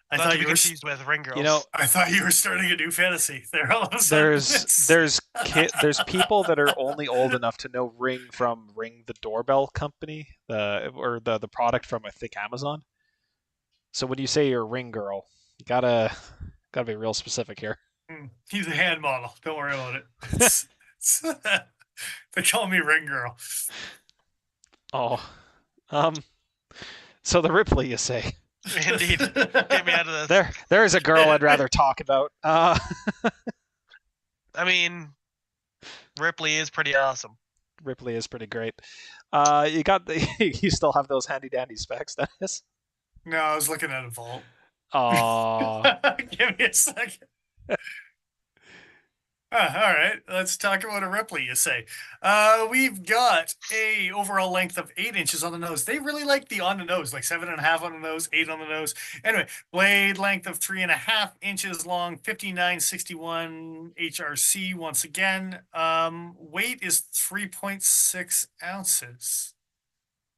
I Not thought to be you were. confused with Ring Girls. I thought you were starting a new fantasy. There, all of a sudden. there's people that are only old enough to know Ring from Ring the doorbell company, the product from I think Amazon. So when you say you're a Ring girl, you gotta be real specific here. He's a hand model. Don't worry about it. They call me ring girl. Oh, so the Ripley, you say? Indeed. Get me out of this. There is a girl I'd rather talk about. I mean, Ripley is pretty awesome. Ripley is pretty great. You still have those handy dandy specs, Dennis? No, I was looking at a vault. Oh, Give me a second. All right, let's talk about a Ripley, you say. We've got a overall length of 8 inches on the nose. They really like the on the nose, like 7.5 on the nose, 8 on the nose. Anyway, blade length of 3.5 inches long, 5961 HRC once again. Weight is 3.6 ounces.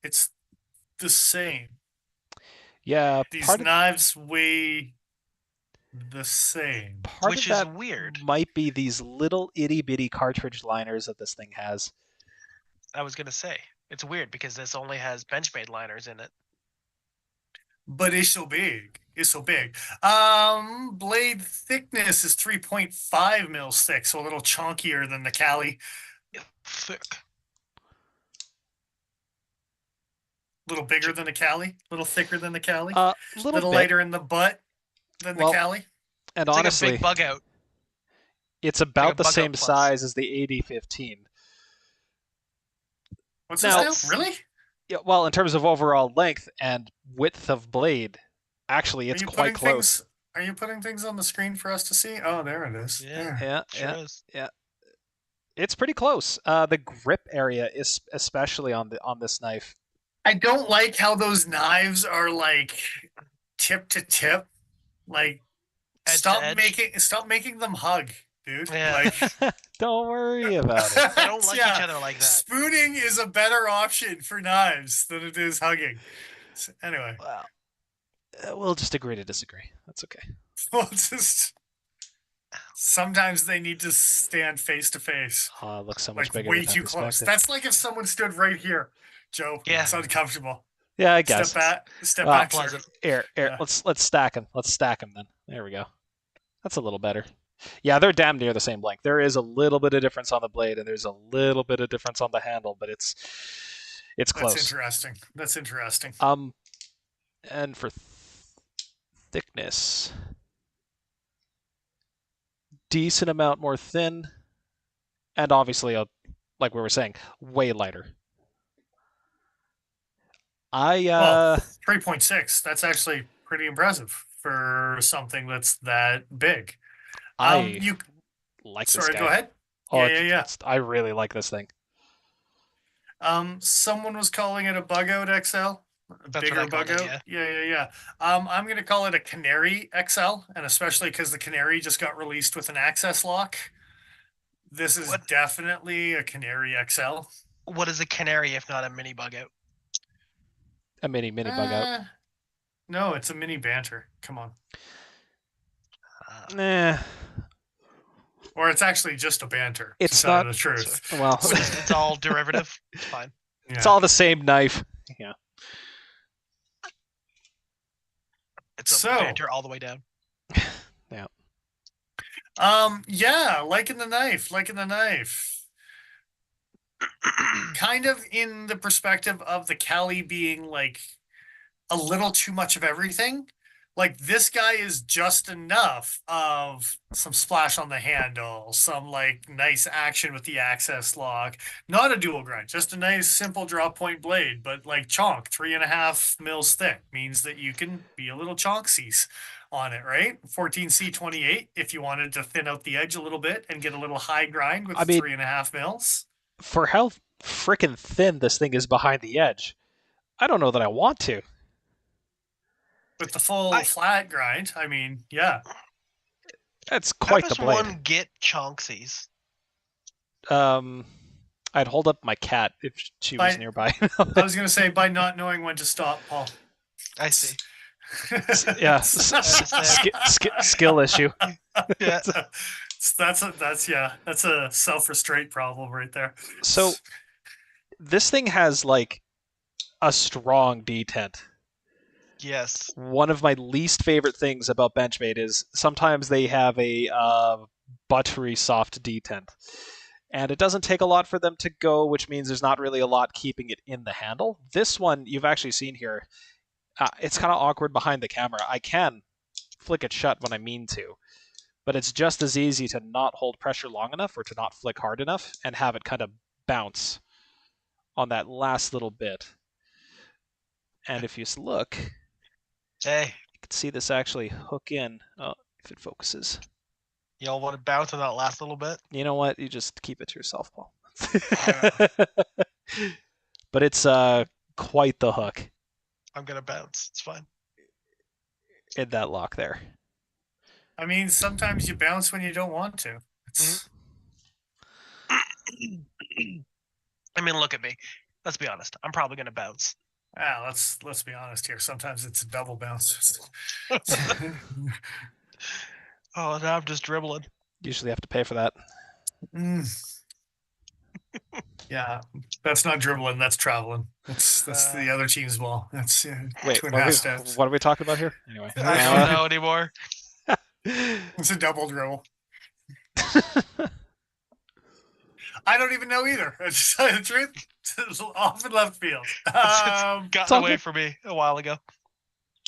It's the same. yeah. These Part of, knives weigh the same. part Which of is that weird. might be these little itty bitty cartridge liners that this thing has. I was gonna say it's weird because this only has Benchmade liners in it. But it's so big. It's so big. Blade thickness is 3.5 mils thick, so a little chunkier than the Cali. Thick. little bigger than a Cali, little thicker than the Cali, Little little bit. lighter in the butt than the Well, Cali. and It's like a honestly, big bug out. it's like about a the bug out same plus. size as the 8015. What's Now- this now? Really? Yeah, well, in terms of overall length and width of blade, actually, it's quite close. Are you putting things on the screen for us to see? Oh, there it is. Yeah. Yeah, Sure yeah, is. yeah. It's pretty close. The grip area is especially on this knife. I don't like how those knives are like tip to tip. Like Edge to stop edge. making them hug, dude. Yeah. Like Don't worry about it. They don't like each other like that. Spooning is a better option for knives than it is hugging. So, anyway, Well, we'll just agree to disagree. That's okay. we'll just sometimes they need to stand face to face, Oh, it looks so much like bigger way than I too close. expected. That's like if someone stood right here, Joe. Yeah. It's uncomfortable. Yeah, I guess. Step Well, back, sir. Pleasant. Here, Yeah. let's stack them. Let's stack them then. There we go. That's a little better. Yeah, they're damn near the same length. There is a little bit of difference on the blade, and there's a little bit of difference on the handle, but it's close. That's interesting. And for thickness, decent amount more thin, and obviously, like we were saying, way lighter. Well, 3.6. That's actually pretty impressive for something that's that big. I like this Sorry, guy. go ahead. Oh, Yeah. I really like this thing. Someone was calling it a bug out XL. A That's bigger what I bug called out. it, Yeah. I'm gonna call it a Canary XL, and especially because the Canary just got released with an access lock. This is What? definitely a Canary XL. What is a canary if not a mini bug out? A mini bug out. No, it's a mini banter. Come on. Nah, Or it's actually just a banter. It's to tell not- the truth. well, It's all derivative. It's fine. Yeah. it's all the same knife. Yeah. It's a So- banter all the way down. Yeah, liking the knife. Kind of in the perspective of the Cali being like a little too much of everything. Like this guy is just enough of some splash on the handle, some like nice action with the access lock, not a dual grind, just a nice simple drop point blade, but like chonk, 3.5 mils thick means that you can be a little chonksies on it, right? 14C28 if you wanted to thin out the edge a little bit and get a little high grind with I mean- 3.5 mils. For how freaking thin this thing is behind the edge, I don't know that I want to. With the full flat grind, I mean, yeah. That's How quite the does blade. one get chonksies? I'd hold up my cat if she was nearby. I was going to say by not knowing when to stop, Paul. I see. Yeah, understand. skill issue. Yeah. That's a self-restraint problem right there. So this thing has like a strong detent. Yes. One of my least favorite things about Benchmade is sometimes they have a buttery soft detent. And it doesn't take a lot for them to go, which means there's not really a lot keeping it in the handle. This one, you've actually seen here, it's kind of awkward behind the camera. I can flick it shut when I mean to, but it's just as easy to not hold pressure long enough or to not flick hard enough and have it kind of bounce on that last little bit. And if you look, Hey, you can see this actually hook in. Oh, if it focuses. y'all want to bounce on that last little bit? You know what? You just keep it to yourself, Paul. Yeah. But it's quite the hook I'm gonna bounce. It's fine. in that lock there. I mean, sometimes you bounce when you don't want to. It's, I mean, look at me. Let's be honest. I'm probably gonna bounce. let's be honest here. Sometimes it's a double bounce. Oh, now I'm just dribbling. Usually have to pay for that. Mm. Yeah, that's not dribbling. That's traveling. That's the other team's ball. That's Wait, 2.5 steps. what are we talking about here? Anyway. I don't know anymore. It's a double dribble. I don't even know either. To tell you the truth, it's off in left field. It's It's gotten all away good. from me a while ago.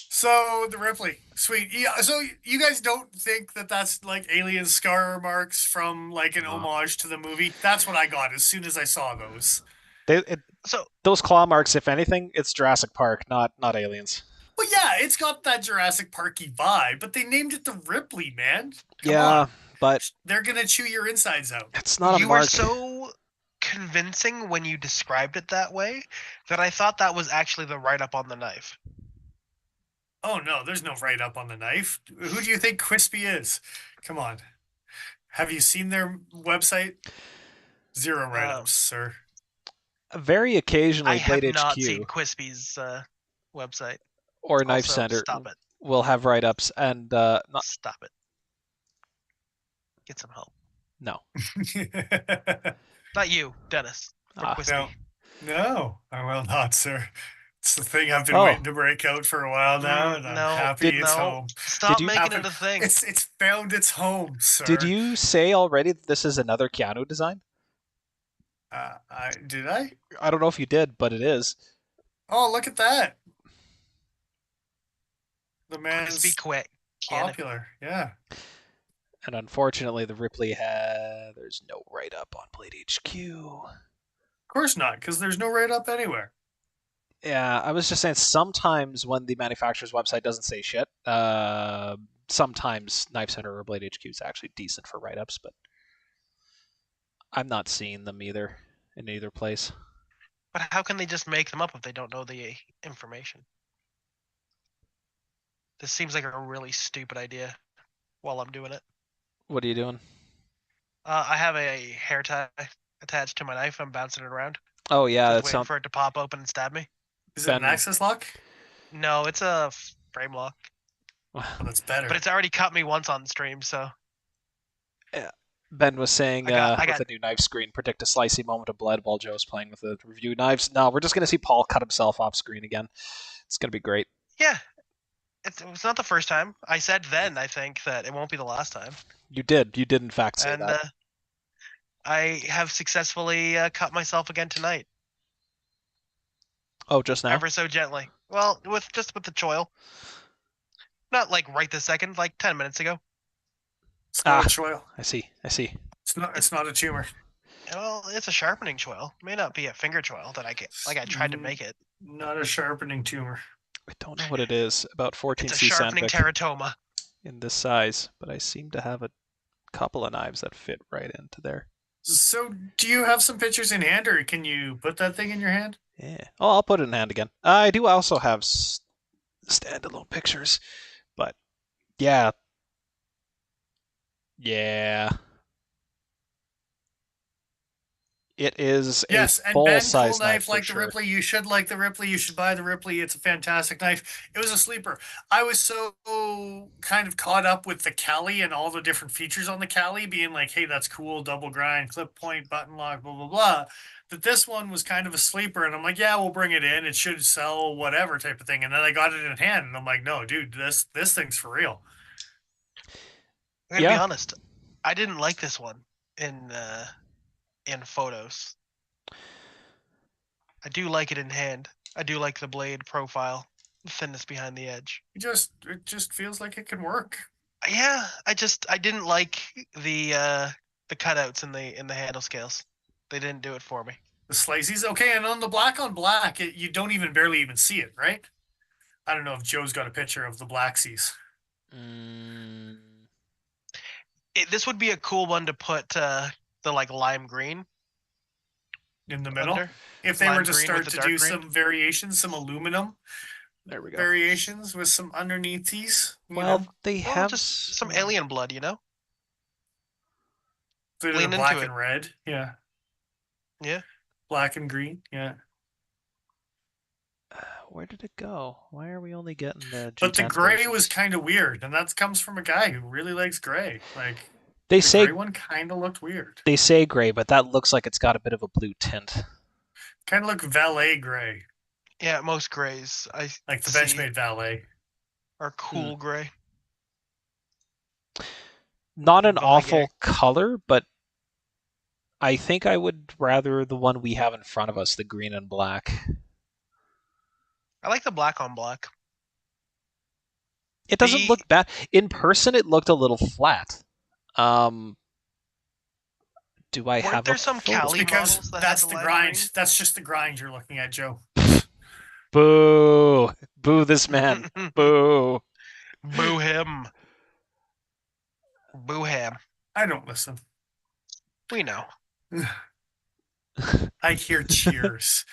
So the Ripley, sweet. Yeah. So you guys don't think that that's like alien scar marks from like an No. homage to the movie? That's what I got as soon as I saw those. So Those claw marks, if anything, it's Jurassic Park, not aliens. Well, yeah, it's got that Jurassic Parky vibe, but they named it the Ripley, man. Come Yeah, on. but They're gonna chew your insides out. it's not a you were mark. so convincing when you described it that way that I thought that was actually the write-up on the knife. Oh no, there's no write up on the knife. Who do you think QSP is? Come on. Have you seen their website? Zero write ups, sir. Very occasionally, I have Blade not HQ seen Quispy's website. or Knife Also, Center stop it. will have write-ups, and not Stop it. Get some help. no. Not you, Dennis. From Ah. Quispy. No, I will not, sir. It's the thing I've been Oh. waiting to break out for a while now, and I'm No, happy Did- it's no. home. Stop Did you- making it Happen- a thing. It's found its home, sir. Did you say already that this is another Keanu design? Did I? I don't know if you did, but it is. Oh, look at that. The man's Quispy quit. Keanu. popular. Yeah. And unfortunately, the Ripley there's no write-up on Blade HQ. Of course not, because there's no write up anywhere. Yeah, I was just saying sometimes when the manufacturer's website doesn't say shit, sometimes Knife Center or Blade HQ is actually decent for write-ups, but I'm not seeing them either in either place. But how can they just make them up if they don't know the information? This seems like a really stupid idea while I'm doing it. What are you doing? I have a hair tie attached to my knife. I'm bouncing it around. Oh yeah, Just that's waiting not. for it to pop open and stab me. Is it an Ben- access lock? No, it's a frame lock. Oh, that's better. But it's already cut me once on stream, so Ben was saying I with got- the new knife screen, predict a slicey moment of blood while Joe's playing with the review knives. No, we're just gonna see Paul cut himself off screen again. It's gonna be great. yeah. It's not the first time. I said then, I think, that it won't be the last time. You did in fact say And that. I have successfully cut myself again tonight, Oh, just now. ever so gently. Well, with the choil. Not like right this second, like 10 minutes ago. It's not Ah. a choil. I see. It's not a tumor. Well, it's a sharpening choil. It may not be a finger choil that I get. Like I tried to make it. Not a sharpening tumor. I don't know what it is. About 14 It's a C sharpening Sandvik teratoma. in this size, but I seem to have a couple of knives that fit right into there. So, do you have some pictures in hand, or can you put that thing in your hand? Yeah. Oh, I'll put it in hand again. I do also have standalone pictures, but yeah. It is Yes, a and Ben, full-size cool knife for like sure. the Ripley. You should like the Ripley. You should buy the Ripley. It's a fantastic knife. It was a sleeper. I was so kind of caught up with the Cali and all the different features on the Cali, being like, hey, that's cool, double grind, clip point, button lock, blah, blah, blah. That this one was kind of a sleeper. And I'm like, yeah, we'll bring it in. It should sell whatever type of thing. And then I got it in hand and I'm like, no, dude, this thing's for real. I'm gonna be Yeah. honest. I didn't like this one in photos. I do like it in hand. I do like the blade profile, the thinness behind the edge. It just feels like it can work. Yeah, I didn't like the cutouts in the handle scales. They didn't do it for me. The slices, okay, and on the black on black, you don't even barely even see it, right? I don't know if Joe's got a picture of the black seas. This would be a cool one to put the like lime green In the middle. under. If they Lime were to green start with the to dark do green. some variations, some aluminum There we go. variations with some underneath these. Well, they Well, have just some alien blood, you know? they're lean into black it. and red. Yeah. Yeah. Black and green. Yeah. Where did it go? Why are we only getting the? But the G10 gray versions? was kind of weird, and that comes from a guy who really likes gray. Like They the say gray one kind of looked weird. they say gray, but that looks like it's got a bit of a blue tint. Kind of looked valet gray, Yeah, most grays I like the see Benchmade valet. are cool gray. Not an But awful yeah. color, but I think I would rather the one we have in front of us, the green and black. I like the black on black. It doesn't look bad. In person, it looked a little flat. Do I Weren't have there a some photo? Cali Because models that had that's the the lime grind. green? That's just the grind you're looking at, Joe. Boo! Boo this man. Boo! Boo him. Boo him. I don't listen. We know. I hear cheers.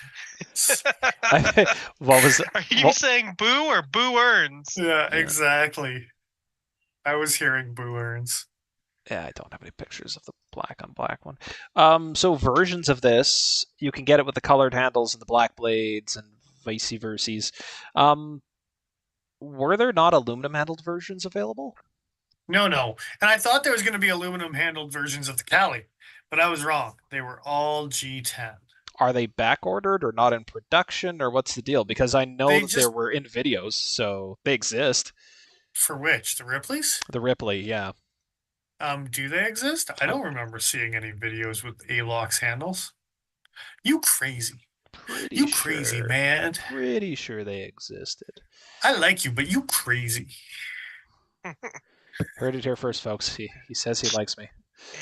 What was? Are you saying boo or boo earns? Yeah, exactly. I was hearing boo earns. Yeah, I don't have any pictures of the black on black one. So versions of this, you can get it with the colored handles and the black blades and vice versa. Were there not aluminum handled versions available? No. And I thought there was going to be aluminum handled versions of the Cali, but I was wrong. They were all G10. Are they back ordered or not in production, or what's the deal? Because I know that there were in videos, so they exist. For which? The Ripleys? The Ripley, yeah. Do they exist? I don't remember seeing any videos with A-LOX handles. You crazy. You crazy, man. Pretty sure they existed. I like you, but you crazy. Heard it here first, folks. He says he likes me.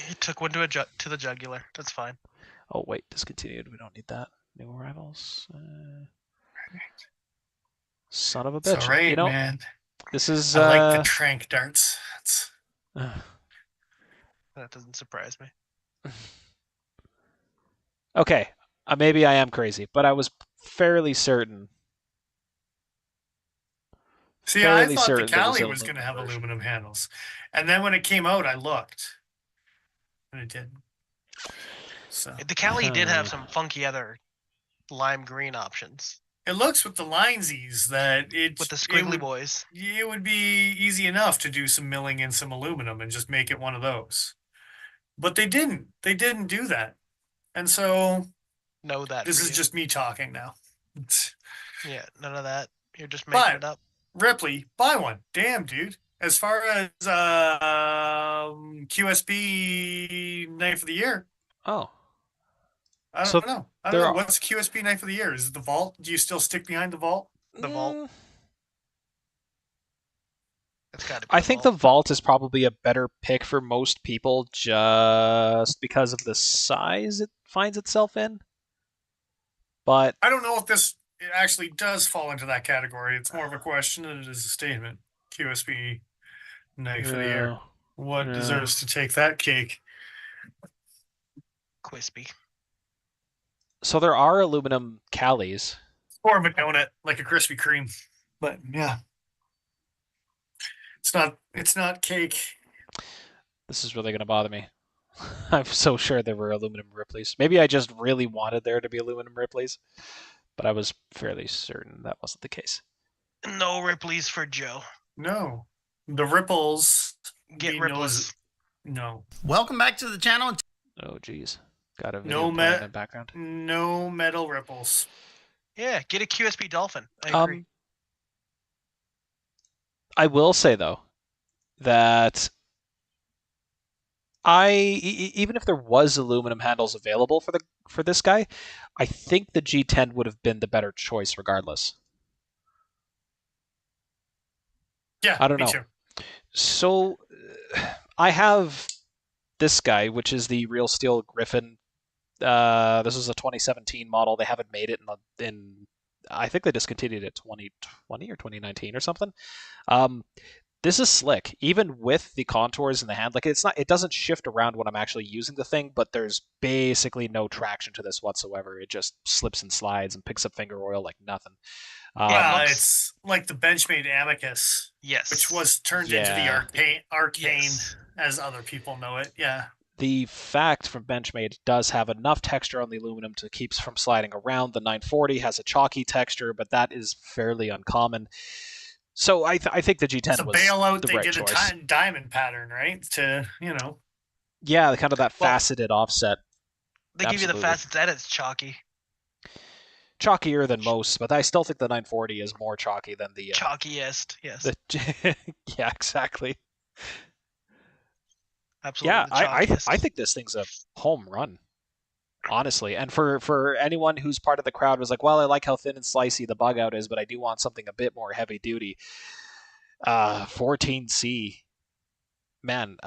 He took one to the jugular. That's fine. Oh, wait. Discontinued. We don't need that. New arrivals. Son of a bitch. It's all right, man. This is... I like the trank darts. That doesn't surprise me. Okay. Maybe I am crazy, but I was fairly certain. See, I thought the Cali was going to have aluminum handles. And then when it came out, I looked. And it didn't. So the Cali did have some funky other lime green options. It looks with the linesies that with the squiggly boys. It would be easy enough to do some milling in some aluminum and just make it one of those. But they didn't. They didn't do that. And so this is just me talking now. Yeah, none of that. You're just making it up. Ripley, buy one. Damn, dude. As far as QSP Knife of the Year. Oh. I don't know. I don't know. What's QSP Knife of the Year? Is it the Vault? Do you still stick behind the Vault? The Vault. It's got to be. I think the Vault is probably a better pick for most people just because of the size it finds itself in. But I don't know if this actually does fall into that category. It's more of a question than it is a statement. QSP Knife of the Year. What deserves to take that cake? Quispy. So there are aluminum Calis. More of a donut, like a Krispy Kreme. But yeah. It's not cake. This is really going to bother me. I'm so sure there were aluminum Ripleys. Maybe I just really wanted there to be aluminum Ripleys, but I was fairly certain that wasn't the case. No Ripleys for Joe. No. The ripples. Get ripples. No. Welcome back to the channel. Oh, geez. Got a video playing in the background. No metal ripples. Yeah, get a QSP Dolphin. I agree. I will say, though, that even if there was aluminum handles available for this guy, I think the G10 would have been the better choice regardless. Yeah, I don't know. Too. So I have this guy, which is the Real Steel Griffin. This is a 2017 model. They haven't made it in I think they discontinued it 2020 or 2019 or something. This is slick, even with the contours in the hand. Like it doesn't shift around when I'm actually using the thing, but there's basically no traction to this whatsoever. It just slips and slides and picks up finger oil like nothing. It's like the Benchmade Amicus. Yes. Which was turned into the Arcane, as other people know it. Yeah. The fact from Benchmade does have enough texture on the aluminum to keep from sliding around. The 940 has a chalky texture, but that is fairly uncommon. So I think the G10 was bailout, the right choice. They did a diamond pattern, right? To, Yeah, kind of that faceted offset. They give you the facets and it's chalky. Chalkier than most, but I still think the 940 is more chalky than the... Chalkiest, yes. Yeah, exactly. Absolutely. Yeah, I think this thing's a home run. honestly. And for anyone who's part of the crowd was like, well, I like how thin and slicey the bug out is, but I do want something a bit more heavy duty. 14C, man,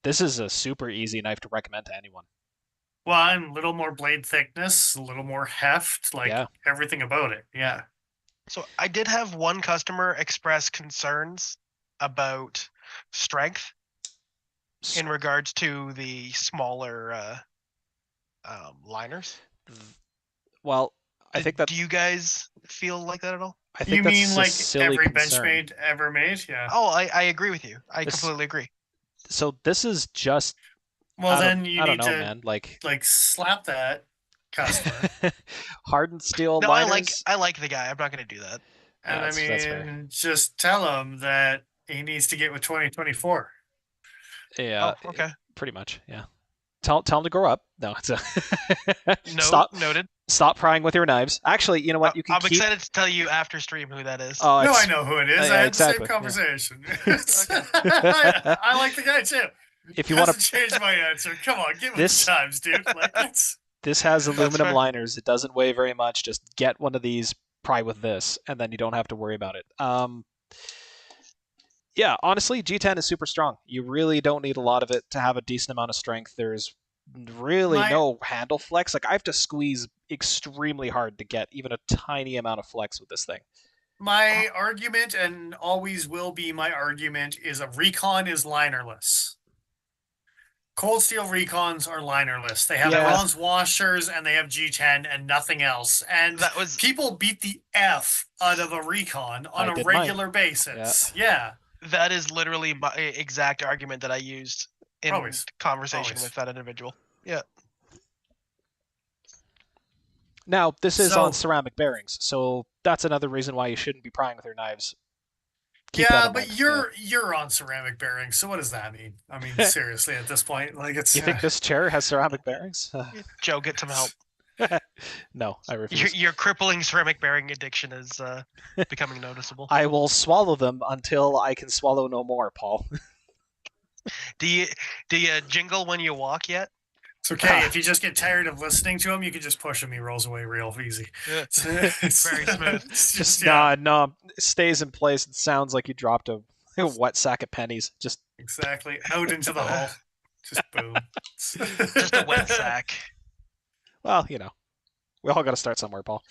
this is a super easy knife to recommend to anyone. Well, and a little more blade thickness, a little more heft, like Yeah. everything about it. Yeah. So I did have one customer express concerns about strength in regards to the smaller liners. Well, I think that Do you guys feel like that at all? I think You that's mean a like silly every concern. Benchmade ever made? Yeah. Oh, I agree with you. I This- completely agree. So this is just Well, then you I don't need know, to man. Like slap that customer. hardened steel No, liners. I like the guy. I'm not going to do that. And I That's fair. mean, just tell him that he needs to get with 2024. Yeah, Oh, okay. pretty much. Yeah. Tell him to grow up. No, it's a Noted. stop prying with your knives. Actually, you know what? You can I'm keep. excited to tell you after stream who that is. Oh, No, I it's know who it is. yeah, I had exactly, the yeah. same conversation. Okay. I like the guy too. if you want Hasn't to. changed my answer. Come on, get with This- the times, dude. Like that's This has aluminum fair. liners. It doesn't weigh very much. Just get one of these, pry with this, and then you don't have to worry about it. Yeah, honestly, G10 is super strong. You really don't need a lot of it to have a decent amount of strength. There's really no handle flex. Like I have to squeeze extremely hard to get even a tiny amount of flex with this thing. my argument, and always will be my argument, is a recon is linerless. Cold steel recons are linerless. They have Yeah. bronze washers and they have G10 and nothing else. And That was people beat the F out of a recon on I a did mine. regular basis. Yeah. that is literally my exact argument that I used in Always. conversation Always. with that individual. Yeah. Now, this is on So- ceramic bearings, so that's another reason why you shouldn't be prying with your knives. Keep that Yeah, in but mind. you're on ceramic bearings, so what does that mean? I mean, seriously, at this point, like it's You think this chair has ceramic bearings? Joe, get some help. No, I refuse. Your crippling ceramic bearing addiction is becoming noticeable. I will swallow them until I can swallow no more, Paul. Do you jingle when you walk yet? It's okay if you just get tired of listening to him. You can just push him. He rolls away real easy. Yeah. It's Very smooth. it's Just yeah, no, it stays in place. It sounds like you dropped a wet sack of pennies. Just exactly out into the hull. Just boom. Just a wet sack. well, you know, we all got to start somewhere, Paul.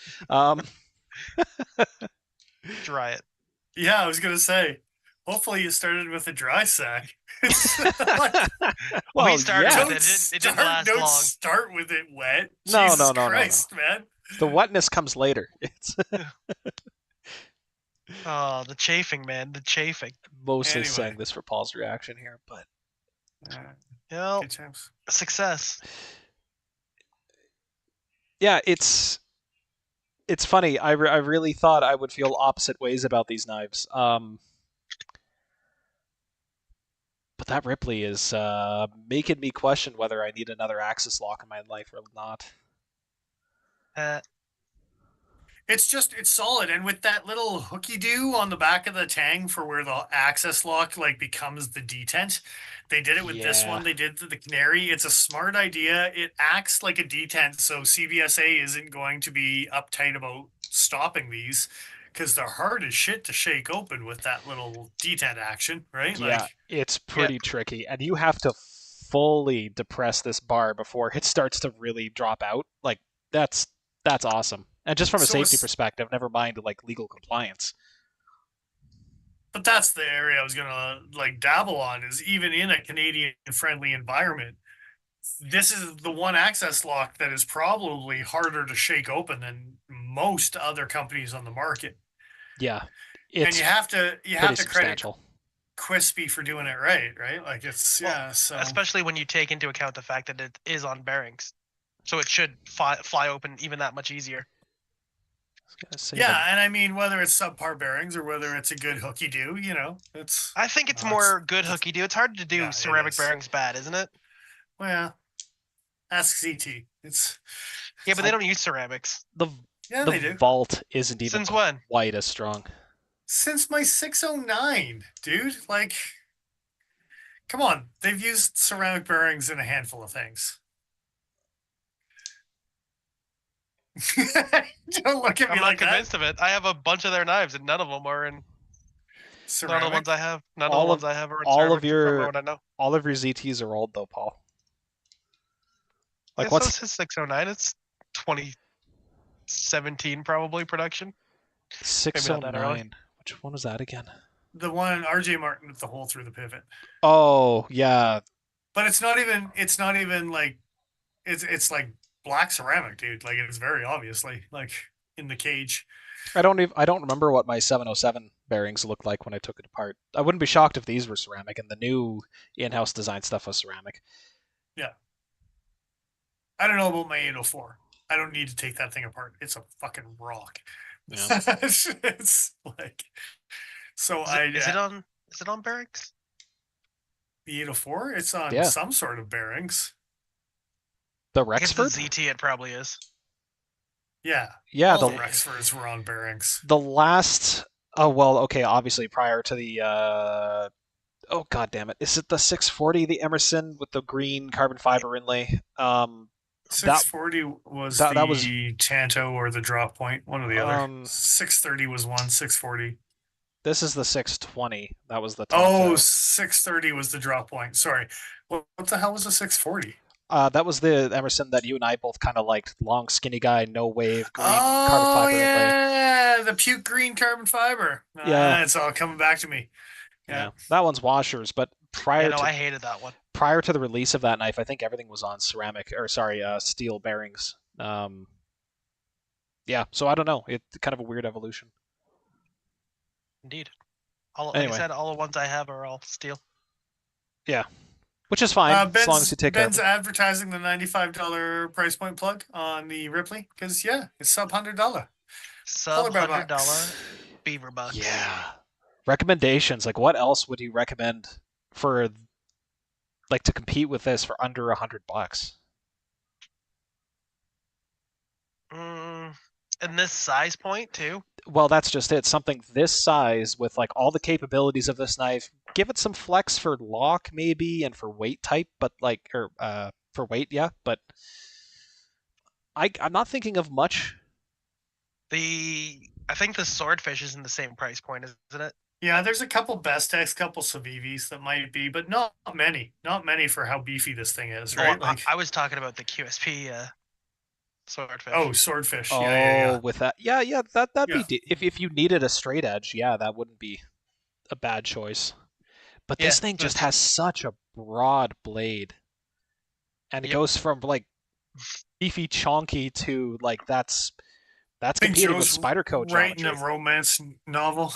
Dry it. Yeah, I was gonna say. Hopefully, you started with a dry sack. It's like, well, we started yeah. with it didn't last don't long. start with it wet. No, Jesus no, Christ, man. The wetness comes later. It's Oh, the chafing, man. The chafing. mostly Anyway. saying this for Paul's reaction here, but Well, Good times. success. yeah, it's funny. I really thought I would feel opposite ways about these knives. But that Ripley is making me question whether I need another axis lock in my life or not. It's solid, and with that little hooky do on the back of the tang for where the access lock like becomes the detent, they did it with this Yeah. one. They did the Canary. It's a smart idea. It acts like a detent, so CVSA isn't going to be uptight about stopping these because they're hard as shit to shake open with that little detent action, right? Yeah, Like, it's pretty tricky, and you have to fully depress this bar before it starts to really drop out. Like that's awesome. And just from a So safety it's- perspective, never mind like legal compliance. but that's the area I was gonna like dabble on. Is even in a Canadian friendly environment, this is the one access lock that is probably harder to shake open than most other companies on the market. Yeah, And it's you have to pretty credit substantial. QSP for doing it right? Like it's Well, yeah. So Especially when you take into account the fact that it is on bearings. So it should fly open even that much easier. Gonna say yeah, that- and I mean whether it's subpar bearings or whether it's a good hooky do, it's I think it's No, more good hooky do. It's hard to do Yeah, it ceramic is. bearings bad, isn't it? well. Ask CT. It's Yeah, but they don't use ceramics. the yeah, they the do. vault isn't even Since when? quite as strong. Since my 609, dude. Like, come on. They've used ceramic bearings in a handful of things. Don't look at me I'm like not convinced of it. I have a bunch of their knives, and none of them are in. that. None of the Ceramic. ones I have. None of the All ones of I have are in all ceramic. of your From what I know. all of your ZTs are old though, Paul. Like Yeah, so what's is his 609. It's 2017 probably production. Maybe not that early. 609? Which one was that again? The one RJ Martin with the hole through the pivot. Oh yeah, But it's not even like it's like black ceramic, dude. Like it's very obviously like in the cage. I don't remember what my 707 bearings looked like when I took it apart. I wouldn't be shocked if these were ceramic and the new in-house design stuff was ceramic. Yeah. I don't know about my 804. I don't need to take that thing apart. It's a fucking rock. Yeah. It's like so Is it on bearings? the 804, it's on Yeah. some sort of bearings. The I guess the Rexford? ZT it probably is. Yeah. Yeah, All the the Rexfords were on bearings. the last oh well, okay, obviously prior to the oh god damn it. Is it the 640, the Emerson with the green carbon fiber inlay? That 640 was that was the Tanto or the drop point, one or the other. 630 was one, 640. this is the 620. That was the Oh, Tonto. 630 was the drop point. Sorry. What the hell was a 640? That was the Emerson that you and I both kind of liked. Long, skinny guy, no wave, green carbon Oh, fiber inlay. yeah. The puke green carbon fiber. Yeah. It's all coming back to me. Yeah, that one's washers. But I hated that one. prior to the release of that knife, I think everything was on steel bearings. Yeah, so I don't know. It's kind of a weird evolution. Indeed. Like Anyway. I said, all the ones I have are all steel. Yeah, which is fine as long as you take care of Ben's it. advertising the $95 price point plug on the Ripley because it's sub $100. Sub $100 $100 beaver bucks. Yeah. Recommendations. Like, what else would you recommend for, like, to compete with this for under $100? And this size point too. Well, that's just it. Something this size with like all the capabilities of this knife. Give it some flex for lock maybe and for weight type, but like for weight, yeah. But I'm not thinking of much. I think the swordfish is in the same price point, isn't it? Yeah, there's a couple Bestex, couple Civivis that might be, but not many. Not many for how beefy this thing is, right? Well, I was talking about the QSP swordfish. Oh, swordfish. Oh, Yeah. with that, yeah, that'd be if you needed a straight edge, yeah, that wouldn't be a bad choice. But this thing just has such a broad blade, and it goes from like beefy, chonky to like that's competing with Spyderco writing geometry. a romance novel.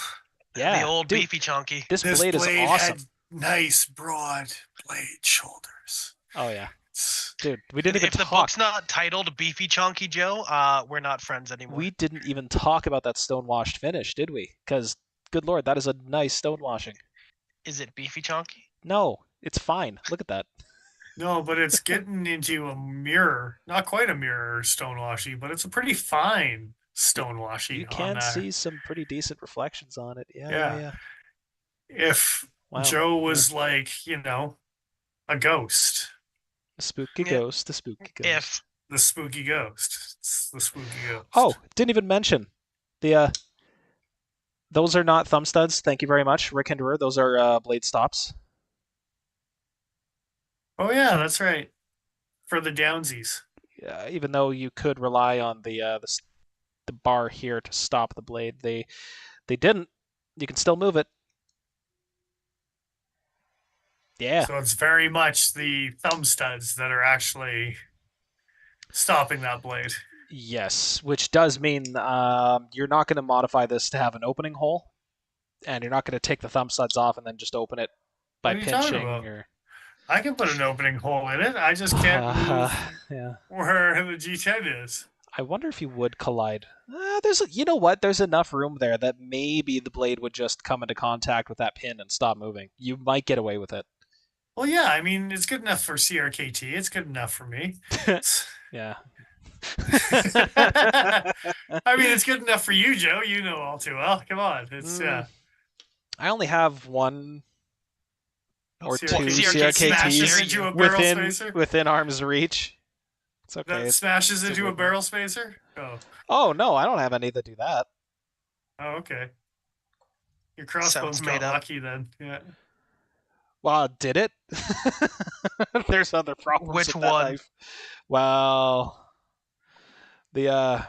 Yeah, the old beefy chonky. This blade is awesome. Had nice broad blade shoulders. Oh yeah. Dude, we didn't even talk. If the book's not titled Beefy Chonky Joe, we're not friends anymore. We didn't even talk about that stonewashed finish, did we? Because, good lord, that is a nice stonewashing. Is it Beefy Chonky? No, it's fine. Look at that. No, but it's getting into a mirror. Not quite a mirror stonewashy, but it's a pretty fine stonewashy. You can see some pretty decent reflections on it. Yeah. If Joe was like, a ghost. The spooky ghost. The spooky ghost. If the spooky ghost. It's the spooky ghost. Oh, didn't even mention the those are not thumb studs. Thank you very much, Rick Hinderer. Those are blade stops. Oh yeah, that's right. For the downsies. Even though you could rely on the bar here to stop the blade, they didn't. You can still move it. Yeah. So it's very much the thumb studs that are actually stopping that blade. Yes, which does mean you're not going to modify this to have an opening hole, and you're not going to take the thumb studs off and then just open it by pinching. I can put an opening hole in it. I just can't move where the G10 is. I wonder if you would collide. There's enough room there that maybe the blade would just come into contact with that pin and stop moving. You might get away with it. Well, yeah, I mean, it's good enough for CRKT. It's good enough for me. Yeah. I mean, it's good enough for you, Joe. You know all too well. Come on. It's I only have one or two CRKTs within arm's reach. It's okay. That smashes into a barrel spacer? Oh no, I don't have any that do that. Oh, okay. Your Sounds crossbones made got up. lucky then. Yeah. Well, did it? There's other problems Which with that one? knife. Well, the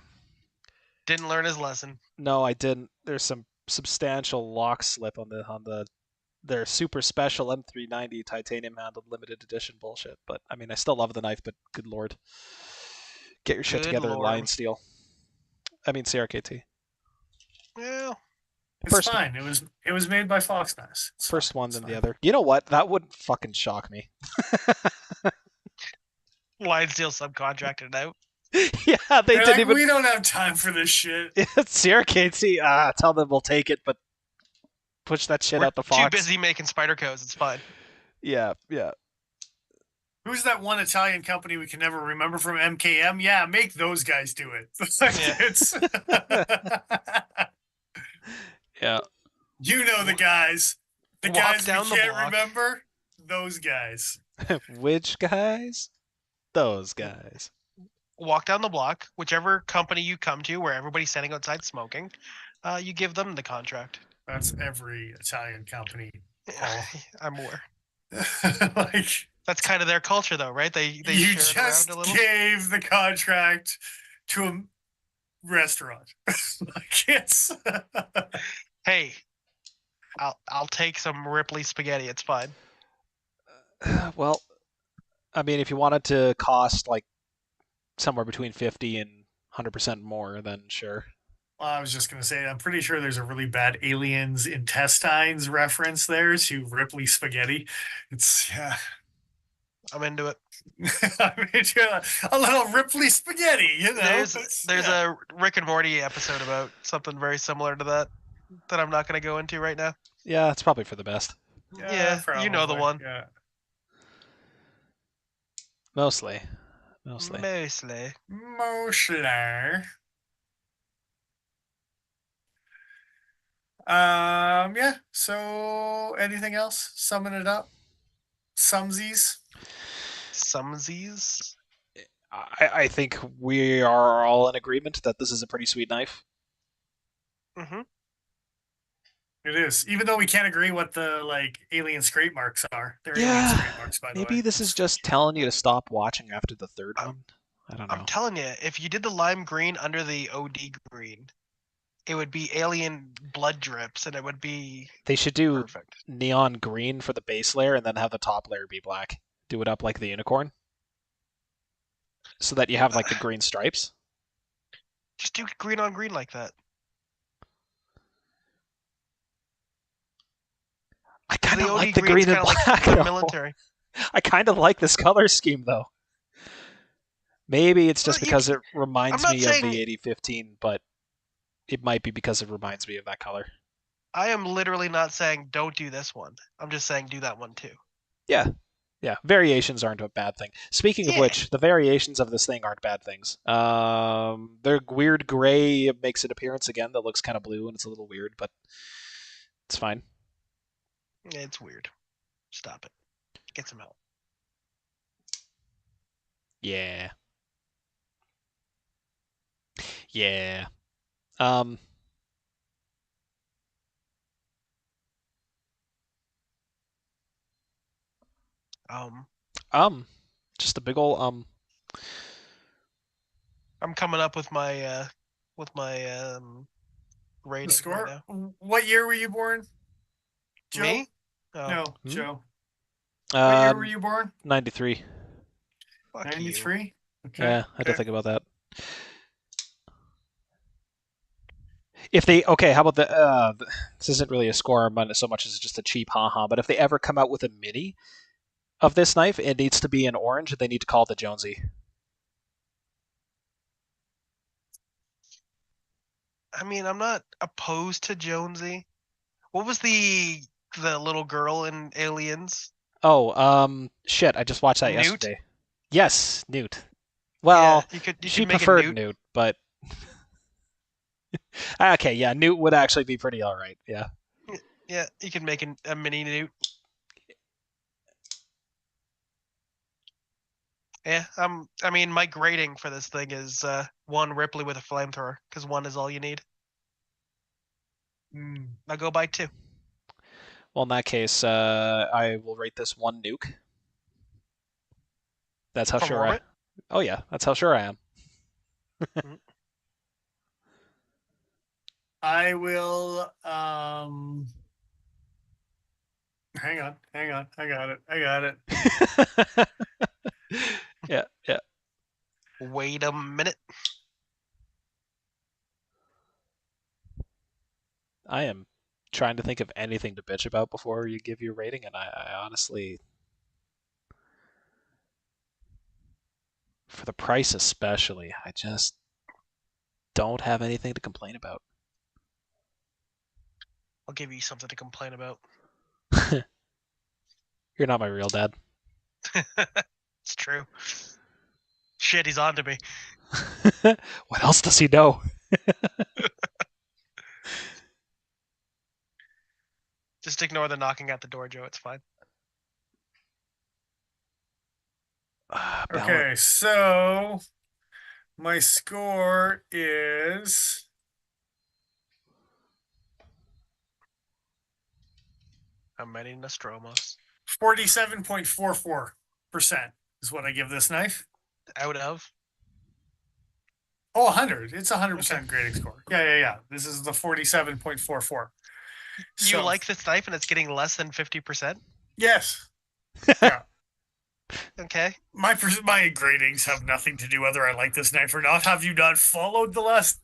Didn't learn his lesson. no, I didn't. There's some substantial lock slip on their super special M390 titanium handled limited edition bullshit. But I mean, I still love the knife. But good lord, get your shit Good together, Lion lord. Steel. I mean CRKT. Well, It's First, fine. It was made by Foxmass. It's first fine. one, It's then the fine. other. You know what? That wouldn't fucking shock me. Lion Steel subcontracted out. Yeah, they They're didn't like, even. we don't have time for this shit. CRKT. Tell them we'll take it, but push that shit We're out the too Fox. busy making spider codes. It's fine. Yeah. Who's that one Italian company we can never remember from MKM? Yeah, make those guys do it. It's Yeah. you know the guys. The Walk guys we down the can't block. remember. Those guys. Which guys? Those guys. Walk down the block, whichever company you come to where everybody's standing outside smoking, you give them the contract. That's every Italian company. Paul. I'm aware. Like That's kind of their culture, though, right? They you share it just around a little. gave the contract to a restaurant. Like it's Hey, I'll take some Ripley spaghetti. It's fine. Well, I mean, if you wanted to cost like somewhere between 50 and 100% more, then sure. Well, I was just going to say, I'm pretty sure there's a really bad aliens intestines reference there to Ripley spaghetti. It's, yeah. I'm into it. I mean, yeah, a little Ripley spaghetti, you know? There's yeah. a Rick and Morty episode about something very similar to that I'm not going to go into right now. Yeah, it's probably for the best. Yeah, you know the probably, one. Yeah. Mostly. Mostly. Mostly. Yeah. So, anything else? Summing it up. Sumsies. Sumsies. I think we are all in agreement that this is a pretty sweet knife. Mm-hmm. It is, even though we can't agree what the like alien scrape marks are. They're alien Yeah, scrape marks, by the way. maybe this is just telling you to stop watching after the third one. I don't know. I'm telling you, if you did the lime green under the OD green, it would be alien blood drips, and it would be They should do perfect. neon green for the base layer and then have the top layer be black. Do it up like the unicorn. So that you have like the green stripes. Just do green on green like that. I kind of The like OD the green's green and kinda black. the though. military. I kind of like this color scheme though. Maybe it's just Well, because it reminds I'm not me of saying- the 8015, but it might be because it reminds me of that color. I am literally not saying don't do this one. I'm just saying do that one too. Yeah. Variations aren't a bad thing. Speaking of Yeah. which, the variations of this thing aren't bad things. Their weird gray makes an appearance again that looks kind of blue and it's a little weird, but it's fine. It's weird. Stop it. Get some help. Yeah. Um, just a big ol' I'm coming up with my rating The score. right now. What year were you born? Joe? Me? Oh, No, Hmm? Joe. What year were uh, you born? 93. fuck you. 93. Okay. Yeah, I had to okay. think about that. If they how about this isn't really a score so much as just a cheap haha, but if they ever come out with a mini of this knife, it needs to be in orange. They need to call it the Jonesy. I mean, I'm not opposed to Jonesy. What was the little girl in Aliens? Oh, shit! I just watched that Newt? yesterday. Yes, Newt. Well, yeah, you she could make preferred a Newt. Newt, but okay, yeah, Newt would actually be pretty all right. Yeah. Yeah, you can make a mini Newt. Yeah, I mean, my grading for this thing is 1 Ripley with a flamethrower, because 1 is all you need. I'll go by 2. Well, in that case, I will rate this 1 nuke. That's how From sure orbit? Oh yeah, that's how sure I am. I will. Hang on. I got it. Yeah. Wait a minute. I am trying to think of anything to bitch about before you give your rating, and I honestly, for the price especially, I just don't have anything to complain about. I'll give you something to complain about. You're not my real dad. It's true. Shit, he's on to me. What else does he know? Just ignore the knocking at the door, Joe. It's fine. Okay, so my score is How many Nostromos? 47.44% is what I give this knife. Out of? Oh, 100. It's 100% Okay. grading score. Yeah. This is the 47.44. You like this knife and it's getting less than 50%? Yes. Yeah. Okay. My gradings have nothing to do whether I like this knife or not. Have you not followed the last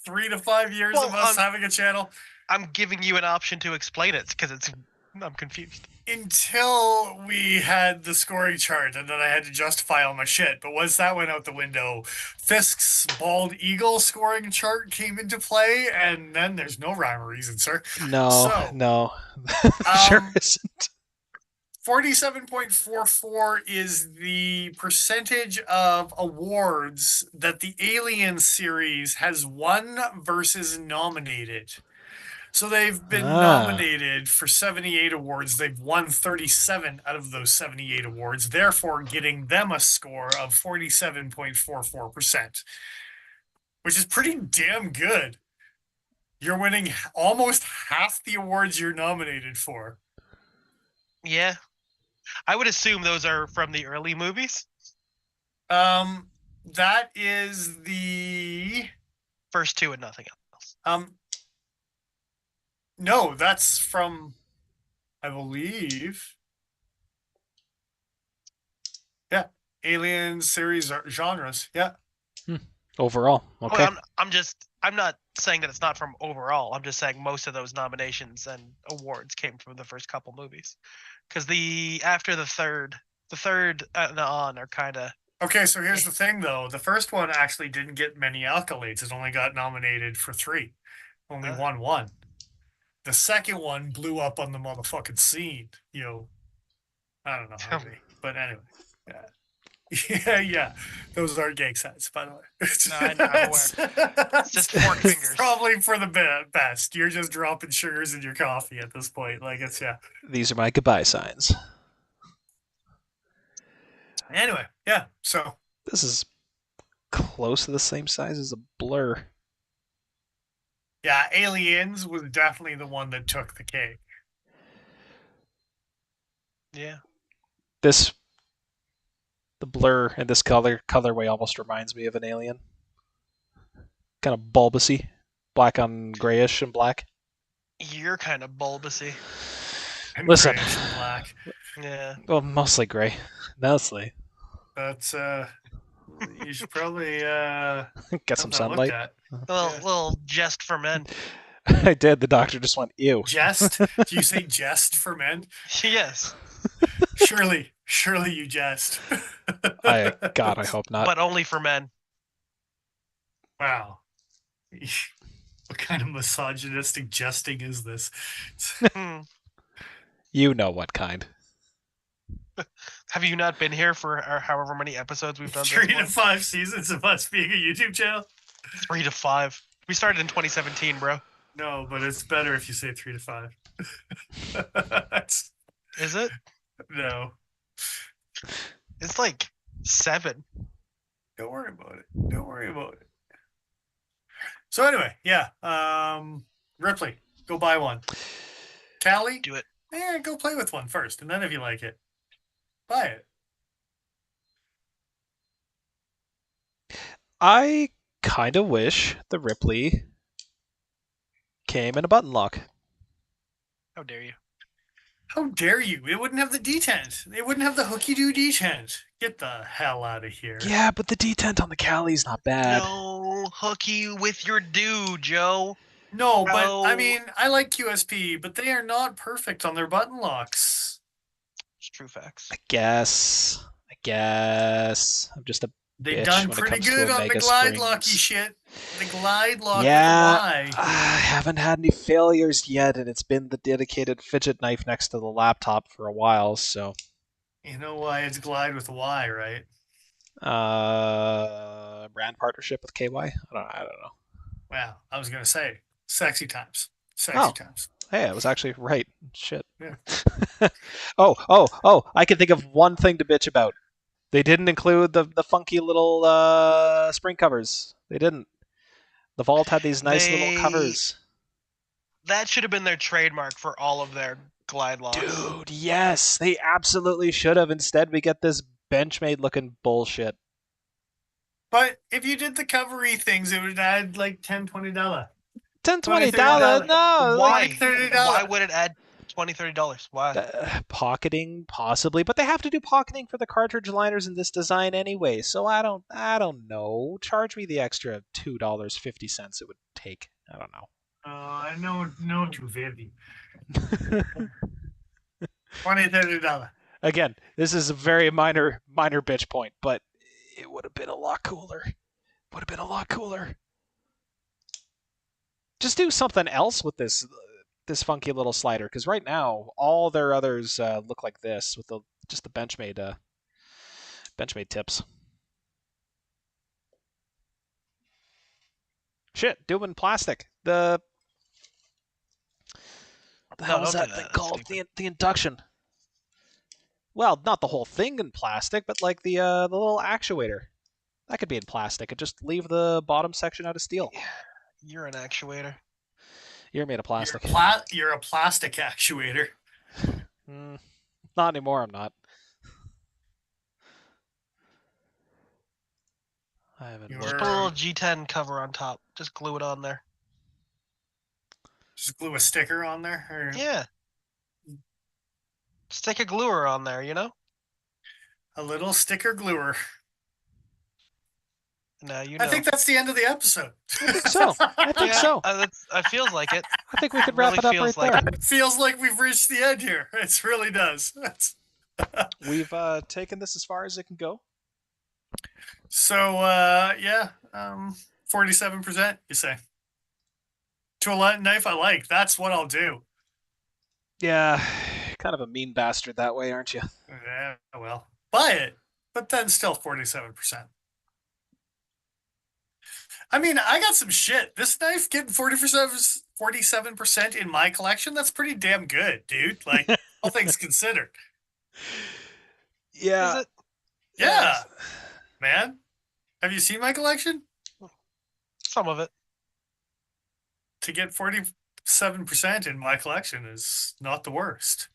3 to 5 years of us having a channel? I'm giving you an option to explain it because I'm confused. Until we had the scoring chart, and then I had to justify all my shit. But once that went out the window, Fisk's Bald Eagle scoring chart came into play, and then there's no rhyme or reason, sir. No. Sure isn't. 47.44 is the percentage of awards that the Alien series has won versus nominated. So they've been nominated for 78 awards. They've won 37 out of those 78 awards, therefore getting them a score of 47.44%, which is pretty damn good. You're winning almost half the awards you're nominated for. Yeah. I would assume those are from the early movies. That is the first 2 and nothing else. No, that's from, I believe. Yeah, Alien series genres. Yeah. Overall, okay. Well, I'm not saying that it's not from overall. I'm just saying most of those nominations and awards came from the first couple movies, because after the third and on are kind of. Okay, so here's the thing, though. The first one actually didn't get many accolades. It only got nominated for 3. Only won 1. The second one blew up on the motherfucking scene. I don't know how many, but anyway. Yeah. Those are gang signs, by the way. No, I'm aware. It's just fork fingers. Probably for the best. You're just dropping sugars in your coffee at this point. These are my goodbye signs. Anyway, yeah. So this is close to the same size as a Blur. Yeah, Aliens was definitely the one that took the cake. Yeah. The Blur in this colorway almost reminds me of an Alien. Kind of bulbousy, black on grayish and black. You're kind of bulbousy. Listen, grayish and black. Yeah. Well, mostly gray. Mostly. That's you should probably get some sunlight. A little jest for men. I did. The doctor just went, ew. Jest? Do you say jest for men? Yes. Surely you jest. God, I hope not. But only for men. Wow. What kind of misogynistic jesting is this? You know what kind. Have you not been here for however many episodes we've done? 3 to 5 seasons of us being a YouTube channel? 3 to 5. We started in 2017, bro. No, but it's better if you say 3 to 5. Is it? No. It's like 7. Don't worry about it. Don't worry about it. So anyway, yeah. Ripley, go buy one. Callie, Do it. go play with one first, and then if you like it, buy it. I kind of wish the Ripley came in a button lock. How dare you? How dare you? It wouldn't have the detent. It wouldn't have the hooky-doo detent. Get the hell out of here. Yeah, but the detent on the Callie's not bad. No, hooky with your do, Joe. No, but I No. mean, I like QSP, but they are not perfect on their button locks. It's true facts. I guess. I'm just a They've bitch done when it pretty comes to good on the Omega glide locky Springs. shit. The glide lock Yeah, with a Y. I haven't had any failures yet, and it's been the dedicated fidget knife next to the laptop for a while. So, You know why it's glide with a Y, right? brand partnership with KY. I don't know. Well, I was gonna say sexy times. Sexy Oh. times. Hey, I was actually right. Shit. Yeah. oh! I can think of one thing to bitch about. They didn't include the funky little spring covers. They didn't. The Vault had these nice little covers. That should have been their trademark for all of their glide locks. Dude, yes, they absolutely should have. Instead, we get this Benchmade looking bullshit. But if you did the covery things, it would add like $10, $20. $10, $20? $20. No. Why? Like $30. Why would it add $20, $30? Why? Pocketing, possibly, but they have to do pocketing for the cartridge liners in this design anyway. So I don't know. Charge me the extra $2.50 it would take. I don't know. I know, no $2.50. $20, $30. Again, this is a very minor bitch point, but it would have been a lot cooler. Just do something else with this funky little slider, because right now all their others look like this with just the Benchmade tips. Shit, do them in plastic. The hell is that thing called? The induction. Well, not the whole thing in plastic, but like the little actuator. That could be in plastic and just leave the bottom section out of steel. You're an actuator. You're made of plastic. You're a plastic actuator. Not anymore, I'm not. I haven't. Just put a little G10 cover on top. Just glue it on there. Just glue a sticker on there? Or... Yeah. Stick a gluer on there, you know? A little sticker gluer. Now you know. I think that's the end of the episode. I think so. It feels like it. I think we could wrap it up right there. It feels like we've reached the end here. It really does. We've taken this as far as it can go. So, 47%, you say. To a knife I like. That's what I'll do. Yeah, kind of a mean bastard that way, aren't you? Yeah, well, buy it, but then still 47%. I mean, I got some shit. This knife getting 47% in my collection, that's pretty damn good, dude. Like, all things considered. Yeah. Is it? Yeah, man. Have you seen my collection? Some of it. To get 47% in my collection is not the worst.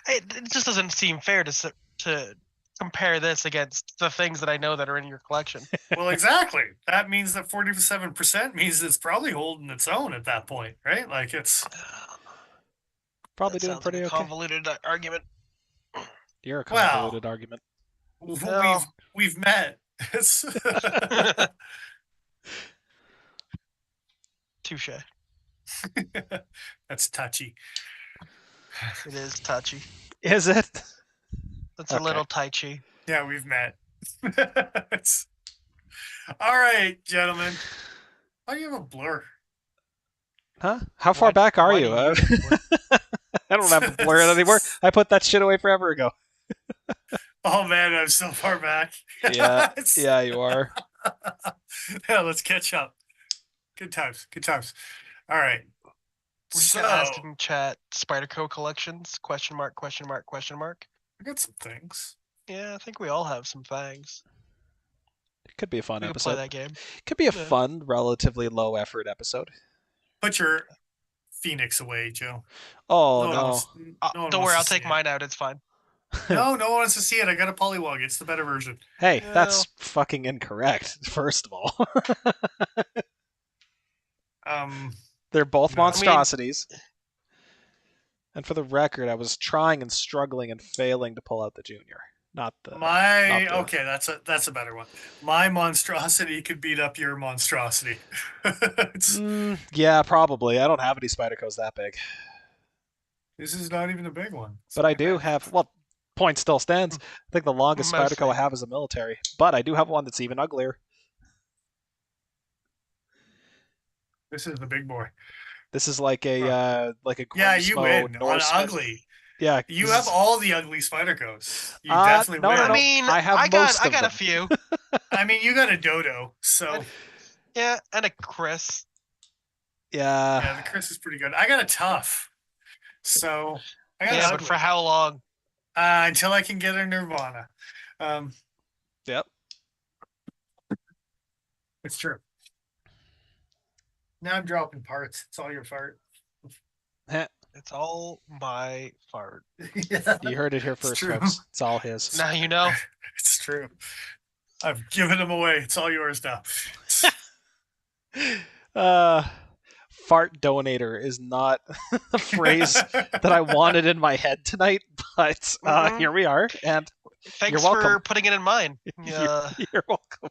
It just doesn't seem fair to compare this against the things that I know that are in your collection. Well, exactly. That means that 47% means it's probably holding its own at that point, right? Like it's probably doing pretty okay. Convoluted argument. You're a convoluted argument. We've met. Touche. That's touchy. It is touchy. Is it? It's a little touchy. Yeah, we've met. All right, gentlemen. Why do you have a blur? Huh? How far back are you? I don't have a blur anymore. I put that shit away forever ago. Oh man, I'm so far back. Yeah, you are. Yeah, let's catch up. Good times. All right. We're just gonna ask in chat, Spyderco collections? ? I got some things. Yeah, I think we all have some fangs. It could be a fun We could play episode. that game. Could be a Yeah. fun, relatively low effort episode. Put your Phoenix away, Joe. Oh No one no. wants. No one Don't wants worry, to I'll see take it. mine out. It's fine. No, no one wants to see it. I got a polywog. It's the better version. Hey, Well- that's fucking incorrect. First of all, they're both No. I mean- monstrosities. And for the record, I was trying and struggling and failing to pull out the junior, not the. My not the- okay, that's a better one. My monstrosity could beat up your monstrosity. It's- Yeah, probably. I don't have any Spydercos that big, this is not even a big one. but I do have. Well, point still stands. I think the longest Spyderco I Mostly. have is a military, but I do have one that's even uglier. This is the big boy. This is like a Yeah, you Grimsmo win on Norseman. ugly. Yeah, You this have is- all the ugly Spydercos. You Uh, definitely no, win. no, no. I mean, I have I got most of a them. few. I mean, you got a dodo, so Yeah, and a Chris. yeah. yeah, the Chris is pretty good. I got a tough, so I got Yeah, an but ugly. for how long? Until I can get a Nirvana. Yep. It's true. Now I'm dropping parts. It's all your fart. It's all my fart. Yeah, You heard it here It's first, true. folks. It's all his. Now you know. it's true. I've given them away. It's all yours now. Fart donator is not a phrase that I wanted in my head tonight, but Mhm. here we are, and Thanks welcome. for putting it in mine. you're welcome.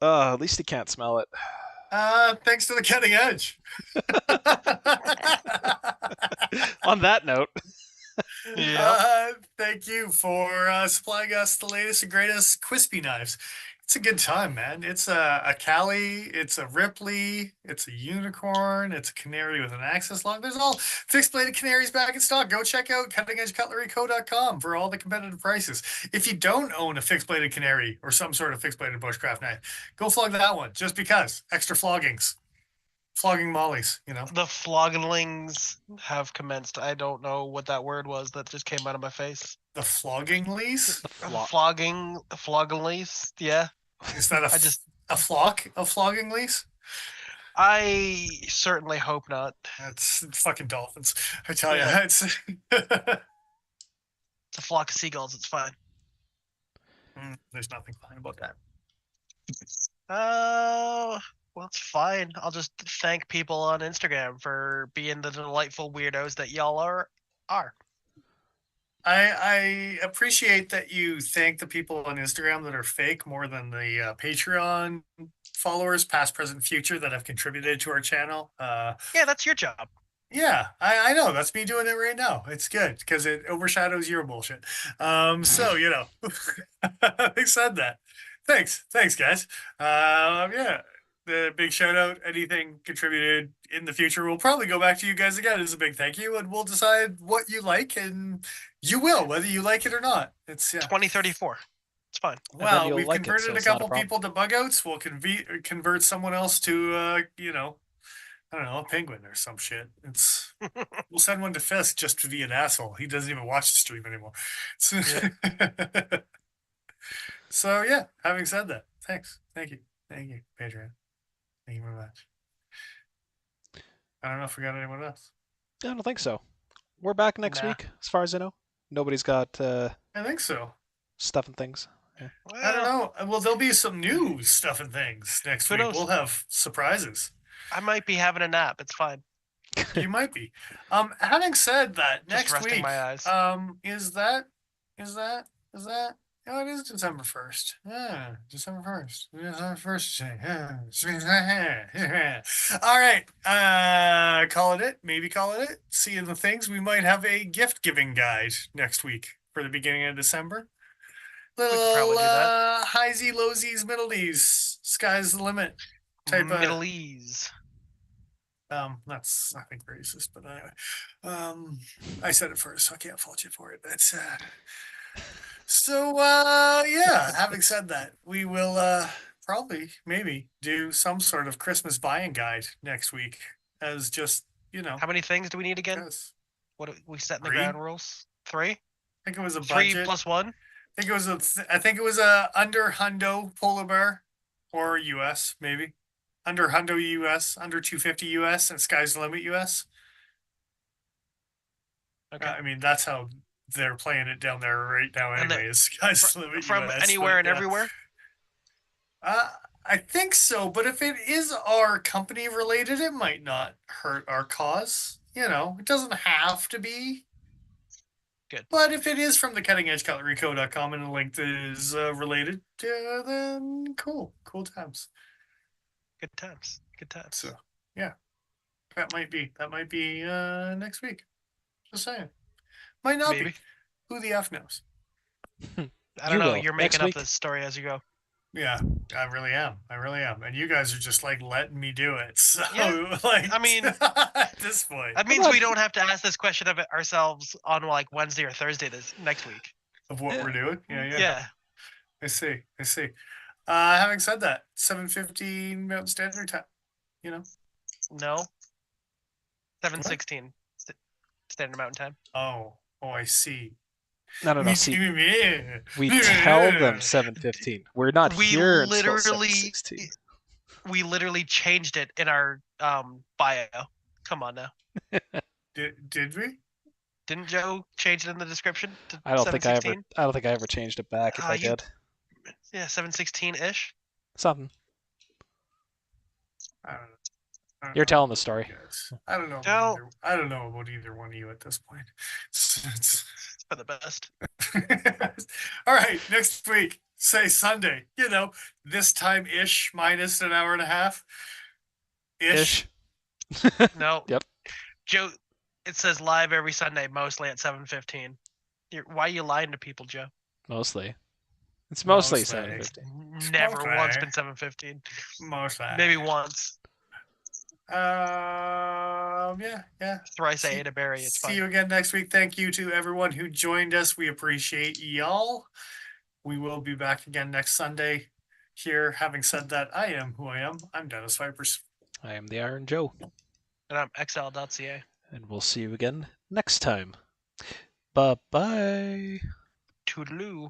At least you can't smell it. Thanks to the cutting edge. On that note, Yeah. Thank you for supplying us the latest and greatest QSP knives. It's a good time, man. It's a Cali, it's a Ripley, it's a unicorn, it's a canary with an access lock. There's all fixed bladed canaries back in stock. Go check out cuttingedgecutleryco.com for all the competitive prices. If you don't own a fixed bladed canary or some sort of fixed bladed bushcraft knife, go flog that one just because. Extra floggings. Flogging mollies, you know. The flogglings have commenced. I don't know what that word was that just came out of my face. The flogging lease? the Flogglings. Yeah. Is that I just- a flock of flogging lease? I certainly hope not. That's fucking dolphins. I tell you, Yeah. it's It's a flock of seagulls. It's fine. there's nothing fine about that. Well, it's fine. I'll just thank people on Instagram for being the delightful weirdos that y'all are. I appreciate that you thank the people on Instagram that are fake more than the Patreon followers, past, present, future, that have contributed to our channel. Yeah, that's your job. Yeah, I know. That's me doing it right now. It's good because it overshadows your bullshit. So you know, having said that, thanks, guys. Yeah, the big shout out. Anything contributed in the future, we'll probably go back to you guys again as a big thank you, and we'll decide what you like, and you will whether you like it or not. It's 2034. It's fine. then well, you'll we've like it, converted so a it's not a couple problem. people to bug outs. We'll convert someone else to you know, I don't know, a penguin or some shit. It's we'll send one to Fisk just to be an asshole. He doesn't even watch the stream anymore. So, so yeah, having said that, thanks. Thank you, Patreon. Thank you very much. I don't know if we got anyone else. I don't think so. We're back next Nah. week, as far as I know. Nobody's got I think so. stuff and things. I don't know. Well, there'll be some new stuff and things next Who week. knows? We'll have surprises. I might be having a nap. It's fine. You might be. Having said that, Just next resting week, my eyes. is that? Oh, it is December 1st. Yeah, December 1st. December 1st. Yeah. All right. Call it. Maybe call it. Seeing the things, we might have a gift giving guide next week for the beginning of December. could probably do that. Highsy, lowsies, middleies. Sky's the limit. Type of Middleese. That's I think racist, but anyway. I said it first, so I can't fault you for it. That's so yeah, having said that, we will probably maybe do some sort of Christmas buying guide next week as just, you know, How many things do we need again? 'cause What we set in the 3? ground rules? 3? think it was a 3 budget. plus 1. I think it was a under hundo polar bear, or US maybe, under hundo US, under 250 US, and sky's the limit US. Okay. I mean, that's how they're playing it down there right now. And Anyway, is sky's the limit from US, anywhere but, and yeah. everywhere. I think so, but if it is our company related, it might not hurt our cause. It doesn't have to be. Good. But if it is from the cuttingedgecutleryco.com and the link that is related, then cool times. Good times. Good times. So yeah, that might be next week. Just saying, might not Maybe. be. Who the F knows? I don't know. will. You're Next making up week. this story as you go. Yeah, I really am. And you guys are just like letting me do it. So, Yeah, like, I mean, at this point, that means we don't have to ask this question of it ourselves on like Wednesday or Thursday next week. of what we're doing. Yeah. Yeah. I see. Having said that, 7:15 Mountain Standard Time. No. 7:16 Standard Mountain Time. Oh, I see. No. See, we tell them 7:15. We're not here until 7:16. We literally changed it in our bio. Come on now. Did we? Didn't Joe change it in the description to I don't think I 7:16? ever changed it back. If I did, Yeah, 7:16-ish. something. I don't know. You're telling the story. I don't know. I don't know about either one of you at this point. It's For the best. all right, next week, say Sunday. This time ish minus an hour and a half. Ish. No. Yep. Joe, it says live every Sunday, mostly at 7:15. Why are you lying to people, Joe? Mostly. It's mostly Mostly. 7:15. Never Mostly. once been 7:15. Mostly. Maybe once. Yeah. Thrice I ate a berry. It's See fine. you again next week. Thank you to everyone who joined us. We appreciate y'all. We will be back again next Sunday. Here, having said that, I am who I am. I'm Dennis Vipers. I am the Iron Joe. And I'm xl.ca. And we'll see you again next time. Bye-bye. Toodaloo.